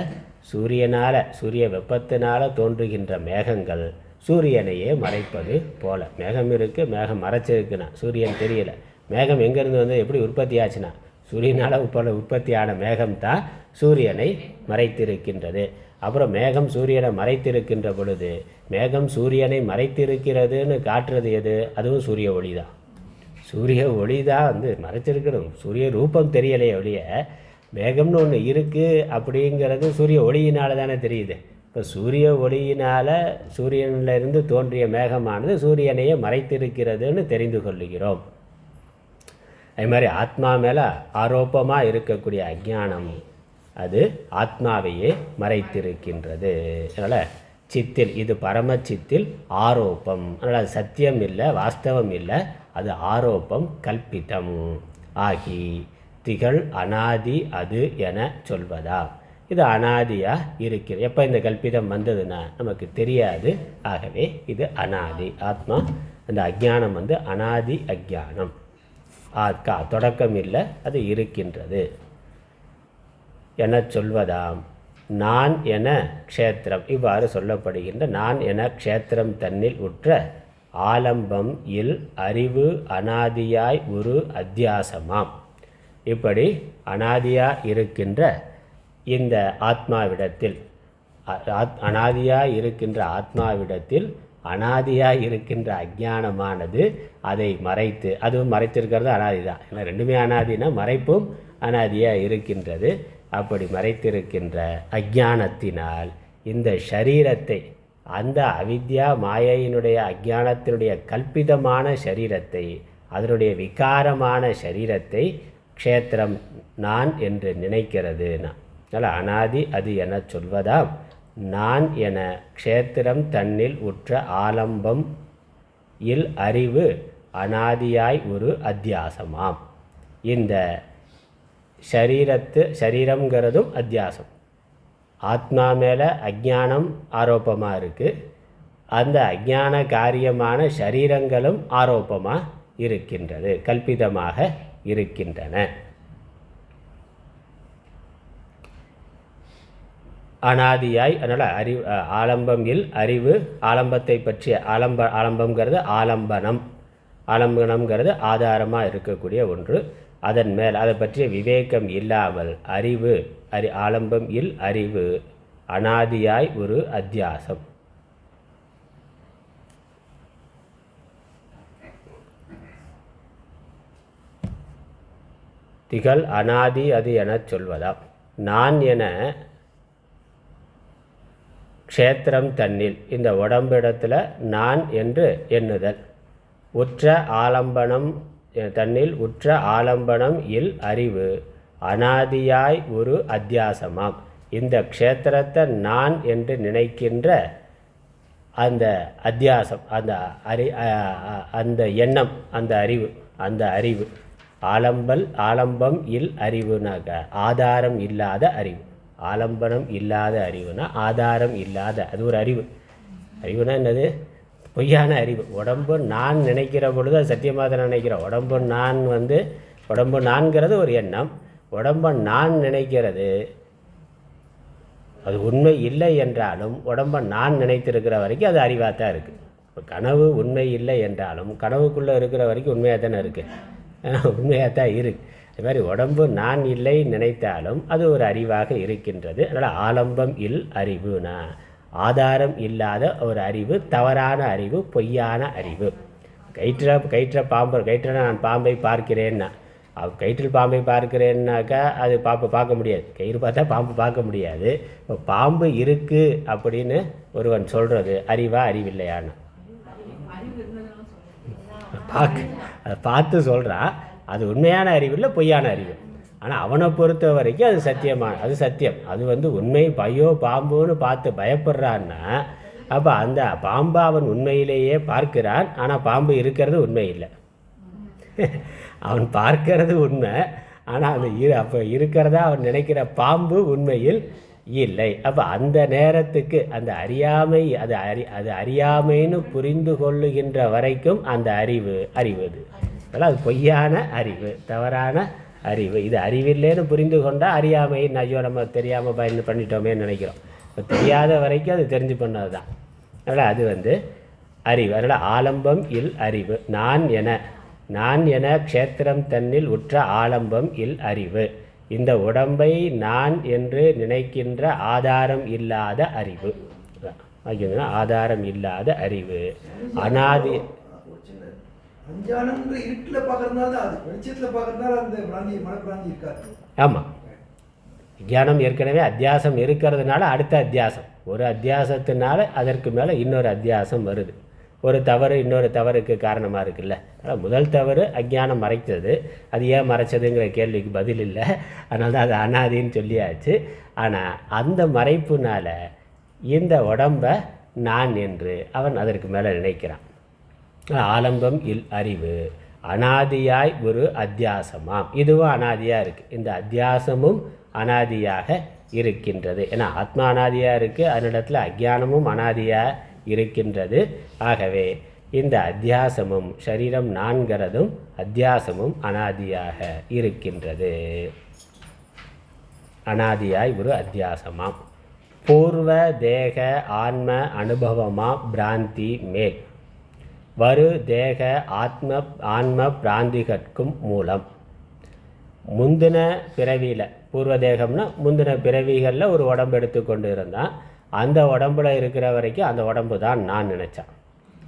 சூரிய வெப்பத்தினால் தோன்றுகின்ற மேகங்கள் சூரியனையே மறைப்பது போல. மேகம் இருக்குது, மேகம் மறைச்சிருக்குன்னா சூரியன் தெரியல. மேகம் எங்கேருந்து வந்து எப்படி உற்பத்தி ஆச்சுன்னா சூரியனால் உற்பத்தியான மேகம்தான் சூரியனை மறைத்திருக்கின்றது. அப்புறம் மேகம் சூரியனை மறைத்திருக்கின்ற பொழுது மேகம் சூரியனை மறைத்திருக்கிறதுன்னு காட்டுறது எது? அதுவும் சூரிய ஒளி தான். சூரிய ஒளி தான் மறைச்சிருக்கணும். சூரிய ரூபம் தெரியலையே ஒழிய மேகம்னு ஒன்று இருக்குது அப்படிங்கிறது சூரிய ஒளியினால் தானே தெரியுது. இப்போ சூரிய ஒளியினால் சூரியனிலிருந்து தோன்றிய மேகமானது சூரியனையே மறைத்திருக்கிறதுன்னு தெரிந்து கொள்ளுகிறோம். அது மாதிரி ஆத்மா மேலே ஆரோப்பமாக இருக்கக்கூடிய அஞ்ஞானம் அது ஆத்மாவையே மறைத்திருக்கின்றது. அதனால் சித்தில், இது பரமச்சித்தில் ஆரோப்பம். அதனால் அது சத்தியம் இல்லை, வாஸ்தவம் இல்லை, அது ஆரோப்பம், கல்பிதம் ஆகி திகழ் அனாதி அது என சொல்வதா. இது அனாதியாக இருக்கிறது. எப்போ இந்த கல்பிதம் வந்ததுன்னா நமக்கு தெரியாது. ஆகவே இது அனாதி. ஆத்மா அந்த அஜ்ஞானம் அனாதி அஜ்ஞானம், தொடக்கம் இல்லை, அது இருக்கின்றது என சொல்வதாம். நான் என க்ஷேத்திரம், இவ்வாறு சொல்லப்படுகின்ற நான் என க்ஷேத்திரம் தன்னில் உற்ற ஆலம்பம் இல் அறிவு அனாதியாய் ஒரு அத்தியாசமாம். இப்படி அனாதியாக இருக்கின்ற இந்த ஆத்மாவிடத்தில், அனாதியாக இருக்கின்ற ஆத்மாவிடத்தில் அனாதியாக இருக்கின்ற அஞ்ஞானமானது அதை மறைத்து, அதுவும் மறைத்திருக்கிறது அனாதி தான். ஏன்னா ரெண்டுமே அனாதினா மறைப்பும் அனாதியாக இருக்கின்றது. அப்படி மறைத்திருக்கின்ற அஞ்ஞானத்தினால் இந்த ஷரீரத்தை, அந்த அவித்யா மாயையினுடைய அஞ்ஞானத்தினுடைய கல்பிதமான ஷரீரத்தை, அதனுடைய விகாரமான ஷரீரத்தை க்ஷேத்திரம் நான் என்று நினைக்கிறதுனா. அதனால் அனாதி அது என சொல்வதாம். நான் என க்ஷேத்திரம் தன்னில் உற்ற ஆலம்பம் இல் அறிவு அனாதியாய் ஒரு அத்தியாசமாம். இந்த சரீரம்ங்கிறதும் அத்தியாசம். ஆத்மா மேலே அஜ்ஞானம் ஆரோப்பமாக இருக்குது. அந்த அஜ்ஞான காரியமான சரீரங்களும் ஆரோப்பமாக இருக்கின்றது, கல்பிதமாக இருக்கின்றன. அனாதியாய், அதனால் ஆலம்பம் இல் அறிவு, ஆலம்பத்தை பற்றிய ஆலம்பம்ங்கிறது ஆலம்பனம், ஆலம்பனம்ங்கிறது ஆதாரமாக இருக்கக்கூடிய ஒன்று. அதன் மேல் அதை பற்றிய விவேகம் இல்லாமல் அறிவு, ஆலம்பம் இல் அறிவு அனாதியாய் ஒரு அத்தியாசம். திகழ் அனாதி அது என சொல்வதாம். நான் என க்ஷேத்திரம் தன்னில் இந்த உடம்பிடத்தில் நான் என்று எண்ணுதல். உற்ற ஆலம்பனம் தன்னில் உற்ற ஆலம்பனம் இல் அறிவு அனாதியாய் ஒரு அத்தியாசமாம். இந்த க்ஷேத்திரத்தை நான் என்று நினைக்கின்ற அந்த அத்தியாசம், அந்த எண்ணம், அந்த அறிவு ஆலம்பம் இல் அறிவுனாக்க ஆதாரம் இல்லாத அறிவு. ஆலம்பனம் இல்லாத அறிவுனா ஆதாரம் இல்லாத, அது ஒரு அறிவுனா என்னது? பொய்யான அறிவு. உடம்பு நான் நினைக்கிற பொழுது அது சத்தியமாக தான் நினைக்கிறோம். உடம்பு நான்கிறது ஒரு எண்ணம். உடம்பை நான் நினைக்கிறது அது உண்மை இல்லை என்றாலும் உடம்பை நான் நினைத்திருக்கிற வரைக்கும் அது அறிவாக தான் இருக்குது. இப்போ கனவு உண்மை இல்லை என்றாலும் கனவுக்குள்ளே இருக்கிற வரைக்கும் உண்மையாக தானே இருக்குது, உண்மையாக தான் இருக்குது. அது மாதிரி உடம்பு நான் இல்லை நினைத்தாலும் அது ஒரு அறிவாக இருக்கின்றது. அதனால் ஆலம்பம் இல் அறிவுனா ஆதாரம் இல்லாத ஒரு அறிவு, தவறான அறிவு, பொய்யான அறிவு. கயிற்றில் நான் பாம்பை பார்க்கிறேன்னா, கயிற்றில் பாம்பை பார்க்கிறேன்னாக்கா அது பார்க்க முடியாது. கயிறு பார்த்தா பாம்பு பார்க்க முடியாது. இப்போ பாம்பு இருக்குது அப்படின்னு ஒருவன் சொல்கிறது அறிவா அறிவில்லையான்னு அதை பார்த்து சொல்கிறான். அது உண்மையான அறிவு இல்லை, பொய்யான அறிவு. ஆனால் அவனை பொறுத்த வரைக்கும் அது சத்தியம். அது உண்மை. பாம்புன்னு பார்த்து பயப்படுறான்னா அப்போ அந்த பாம்பை அவன் உண்மையிலேயே பார்க்கிறான். ஆனால் பாம்பு இருக்கிறது உண்மை இல்லை. அவன் பார்க்கறது உண்மை, ஆனால் அப்போ இருக்கிறதா அவன் நினைக்கிற பாம்பு உண்மையில் இல்லை. அப்போ அந்த நேரத்துக்கு அந்த அறியாமை, அது அறியாமைன்னு புரிந்து கொள்ளுகின்ற வரைக்கும் அந்த அறிவு அதனால் அது பொய்யான அறிவு, தவறான அறிவு. இது அறிவில்லைன்னு புரிந்து கொண்டால் அறியாமை, ஐயோ நம்ம தெரியாமல் பண்ணிட்டோமேன்னு நினைக்கிறோம். இப்போ தெரியாத வரைக்கும் அது தெரிஞ்சு பண்ணது தான். அதனால் அது அறிவு. அதனால் ஆலம்பம் இல் அறிவு. நான் என க்ஷேத்திரம் தன்னில் உற்ற ஆலம்பம் இல் அறிவு. இந்த உடம்பை நான் என்று நினைக்கின்ற ஆதாரம் இல்லாத அறிவு. ஆதாரம் இல்லாத அறிவு அனாதி. ஆமாம், விஞ்ஞானம் ஏற்கனவே அத்தியாசம் இருக்கிறதுனால அடுத்த அத்தியாசம், ஒரு அத்தியாசத்தினால அதற்கு மேலே இன்னொரு அத்தியாசம் வருது. ஒரு தவறு இன்னொரு தவறுக்கு காரணமாக இருக்குல்ல. அதனால் முதல் தவறு அஞ்ஞானம் மறைத்தது. அது ஏன் மறைச்சதுங்கிற கேள்விக்கு பதில் இல்லை. அதனால தான் அது அனாதின்னு சொல்லியாச்சு. ஆனால் அந்த மறைப்புனால் இந்த உடம்பை நான் என்று அவன் அதற்கு மேலே நினைக்கிறான். ஆலம்பம் இல் அறிவு அனாதியாய் ஒரு அத்தியாசமாம். இதுவும் அனாதியாக இருக்குது. இந்த அத்தியாசமும் அனாதியாக இருக்கின்றது. ஏன்னா ஆத்மா அனாதியாக இருக்குது, அதனிடத்தில் அஞ்ஞானமும் அனாதியாக இருக்கின்றது. ஆகவே இந்த அத்தியாசமும் சரீரம் நான்கிறதும் அத்தியாசமும் அனாதியாக இருக்கின்றது. அனாதியாய் ஒரு அத்தியாசமாம். பூர்வ தேக ஆன்ம அனுபவமா பிராந்தி மேல் வரு தேக ஆன்ம பிராந்திகற்கும் மூலம். முந்தின பிறவியில், பூர்வ தேகம்னா முந்தின பிறவிகளில் ஒரு உடம்பு எடுத்துக்கொண்டு இருந்தான். அந்த உடம்பில் இருக்கிற வரைக்கும் அந்த உடம்பு தான் நான் நினச்சான்.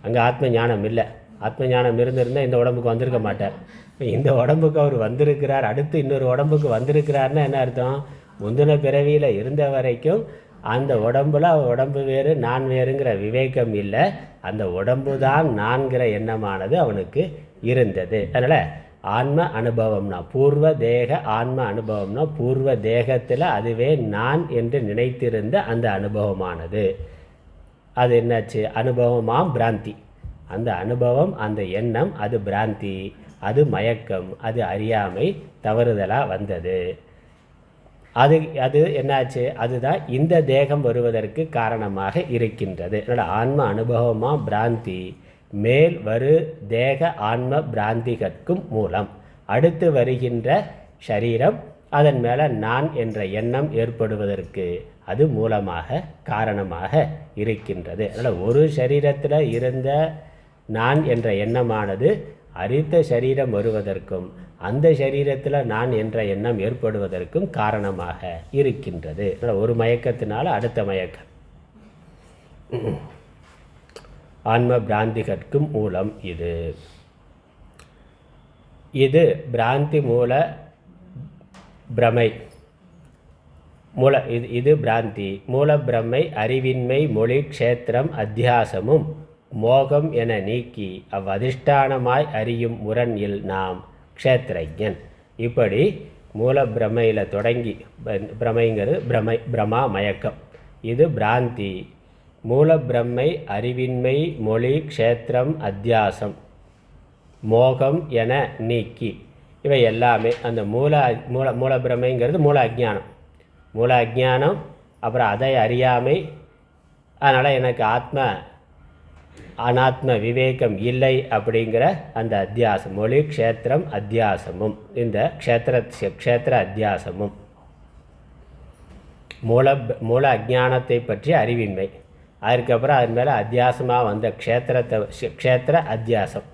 அங்கே ஆத்ம ஞானம் இல்லை. ஆத்ம ஞானம் இருந்திருந்தால் இந்த உடம்புக்கு வந்திருக்க மாட்டார். இந்த உடம்புக்கு அவர் வந்திருக்கிறார், அடுத்து இன்னொரு உடம்புக்கு வந்திருக்கிறாருன்னா என்ன அர்த்தம்? முந்தின பிறவியில் இருந்த வரைக்கும் அந்த உடம்பு வேறு நான் வேறுங்கிற விவேகம் இல்லை. அந்த உடம்பு தான் நான்கிற எண்ணமானது அவனுக்கு இருந்தது. அதனால் ஆன்ம அனுபவம்னா பூர்வ தேக ஆன்ம அனுபவம்னா பூர்வ தேகத்தில் அதுவே நான் என்று நினைத்திருந்த அந்த அனுபவமானது அது என்னாச்சு? அனுபவமாம் பிராந்தி. அந்த அனுபவம், அந்த எண்ணம், அது பிராந்தி, அது மயக்கம், அது அறியாமை, தவறுதலாக வந்தது. அது என்னாச்சு? அதுதான் இந்த தேகம் வருவதற்கு காரணமாக இருக்கின்றது. அதனால் ஆன்ம அனுபவமாக பிராந்தி மேல் வரு தேக ஆன்ம பிராந்திகற்கும் மூலம். அடுத்து வருகின்ற சரீரம், அதன் மேலே நான் என்ற எண்ணம் ஏற்படுவதற்கு அது மூலமாக காரணமாக இருக்கின்றது. அதனால் ஒரு சரீரத்தில் இருந்த நான் என்ற எண்ணமானது அடுத்த சரீரம் வருவதற்கும் அந்த சரீரத்தில் நான் என்ற எண்ணம் ஏற்படுவதற்கும் காரணமாக இருக்கின்றது. ஒரு மயக்கத்தினால அடுத்த மயக்கம். ஆன்ம பிராந்திகற்கும் மூலம் இது பிராந்தி மூல பிரமை. இது பிராந்தி. மூல பிரம்மை அறிவின்மை மொழி க்ஷேத்திரம் அத்தியாசமும் மோகம் என நீக்கி அவ்வதிஷ்டானமாய் அறியும் முரண் இல் நாம் க்ஷேத்திரஜன். இப்படி மூல பிரமையில் தொடங்கி, பிரமைங்கிறது பிரமா மயக்கம், இது பிராந்தி. மூல பிரம்மை அறிவின்மை மொழி க்ஷேத்திரம் அத்தியாசம் மோகம் என நீக்கி, இவை எல்லாமே அந்த மூல பிரமைங்கிறது மூல அஜ்ஞானம். மூல அஜ்ஞானம், அப்புறம் அதை அறியாமை, அதனால் எனக்கு அனாத்ம விவேகம் இல்லை அப்படிங்கிற அந்த அத்தியாசம், மொழி க்ஷேத்திரம் அத்தியாசமும், இந்த க்ஷேத்திர அத்தியாசமும் மூல அஜ்ஞானத்தை பற்றி அறிவின்மை, அதுக்கப்புறம் அதன் மேலே அத்தியாசமாக வந்த க்ஷேத்திர அத்தியாசம்,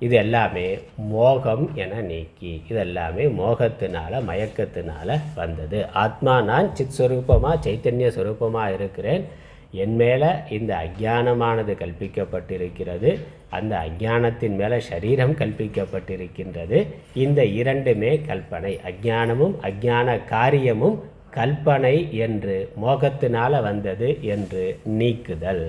இது எல்லாமே மோகம் என நீக்கி, இதெல்லாமே மோகத்தினால மயக்கத்தினால வந்தது. ஆத்மா நான் சித் ஸ்வரூபமாக சைத்தன்ய ஸ்வரூபமாக இருக்கிறேன், என் மேலே இந்த அஜ்ஞானமானது கல்பிக்கப்பட்டிருக்கிறது, அந்த அஜ்ஞானத்தின் மேலே சரீரம் கல்பிக்கப்பட்டிருக்கின்றது. இந்த இரண்டுமே கல்பனை, அஜ்ஞானமும் அஜ்ஞான காரியமும் கல்பனை என்று மோகத்தினால் வந்தது என்று நீக்குதல்.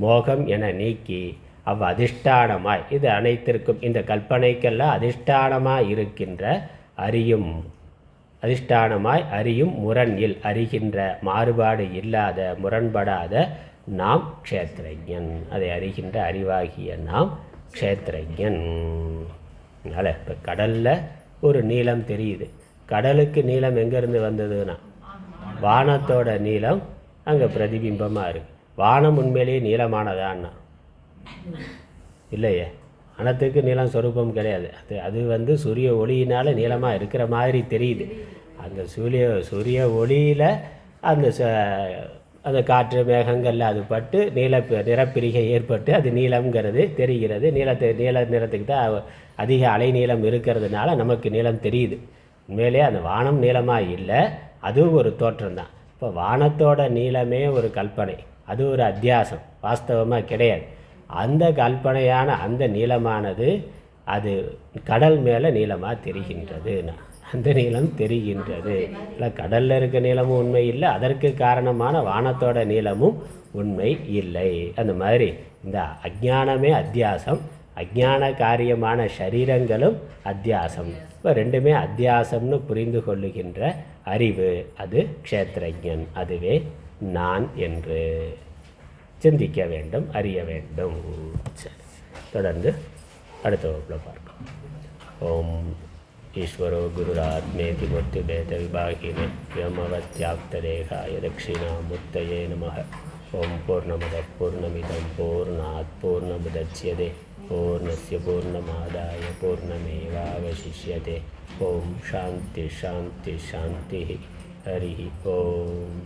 மோகம் என நீக்கி அதிஷ்டானமாய், இது அனைத்திற்கும் இந்த கல்பனைக்கெல்லாம் அதிஷ்டானமாய் இருக்கின்ற அதிஷ்டானமாய் அறியும் முரணில் அறிகின்ற மாறுபாடு இல்லாத முரண்படாத நாம் க்ஷேத்திரஜன், அதை அறிகின்ற அறிவாகிய நாம் க்ஷேத்திரஜன். அதனால் இப்போ கடலில் ஒரு நீளம் தெரியுது, கடலுக்கு நீளம் எங்கேருந்து வந்ததுன்னா வானத்தோட நீளம் அங்கே பிரதிபிம்பமாக இருக்குது. வானம் உண்மையிலேயே நீளமானதான்னா இல்லையே, வானத்துக்கு நீளம் சொரூபம் கிடையாது. அது சூரிய ஒளியினால் நீளமாக இருக்கிற மாதிரி தெரியுது. அந்த சூரிய ஒளியில் அந்த காற்று மேகங்களில் அது பட்டு நிறப்பிரிகை ஏற்பட்டு அது நீளம்ங்கிறது தெரிகிறது. நீல நிறத்துக்கு தான் அதிக அலை நீளம் இருக்கிறதுனால நமக்கு நீளம் தெரியுது. உண்மையிலே அந்த வானம் நீளமாக இல்லை, அதுவும் ஒரு தோற்றம்தான். இப்போ வானத்தோட நீளமே ஒரு கல்பனை, அது ஒரு அத்தியாசம், வாஸ்தவமாக கிடையாது. அந்த கல்பனையான அந்த நீளமானது அது கடல் மேலே நீளமாக தெரிகின்றது, அந்த நீளம் தெரிகின்றது. இல்லை, கடலில் இருக்க நீளமும் உண்மை இல்லை, அதற்கு காரணமான வானத்தோட நீளமும் உண்மை இல்லை. அந்த மாதிரி இந்த அஜ்ஞானமே அத்தியாசம், அஜ்ஞான காரியமான சரீரங்களும் அத்தியாசம். இப்போ ரெண்டுமே அத்தியாசம்னு புரிந்து கொள்ளுகின்ற அறிவு அது க்ஷேத்திரஜன், அதுவே நான் என்று சிந்திக்க வேண்டும், அறிய வேண்டும். சரி, தொடர்ந்து அடுத்த வகுப்பில் பார்க்கலாம். ஓம் ஈஸ்வரோ குருராத்மேதி மூர்த்தி பேத விபாகினே வியமவத்யாப்ததேகாய தட்சிணாமூர்த்தயே நமः. ஓம் பூர்ணமத பூர்ணமிதம் பூர்ணாத் பூர்ணமுதச்யதே பூர்ணஸ்ய பூர்ணமாதாய பூர்ணமேவாவசிஷ்யதே. ஓம் சாந்தி சாந்தி சாந்தி. ஹரி ஓம்.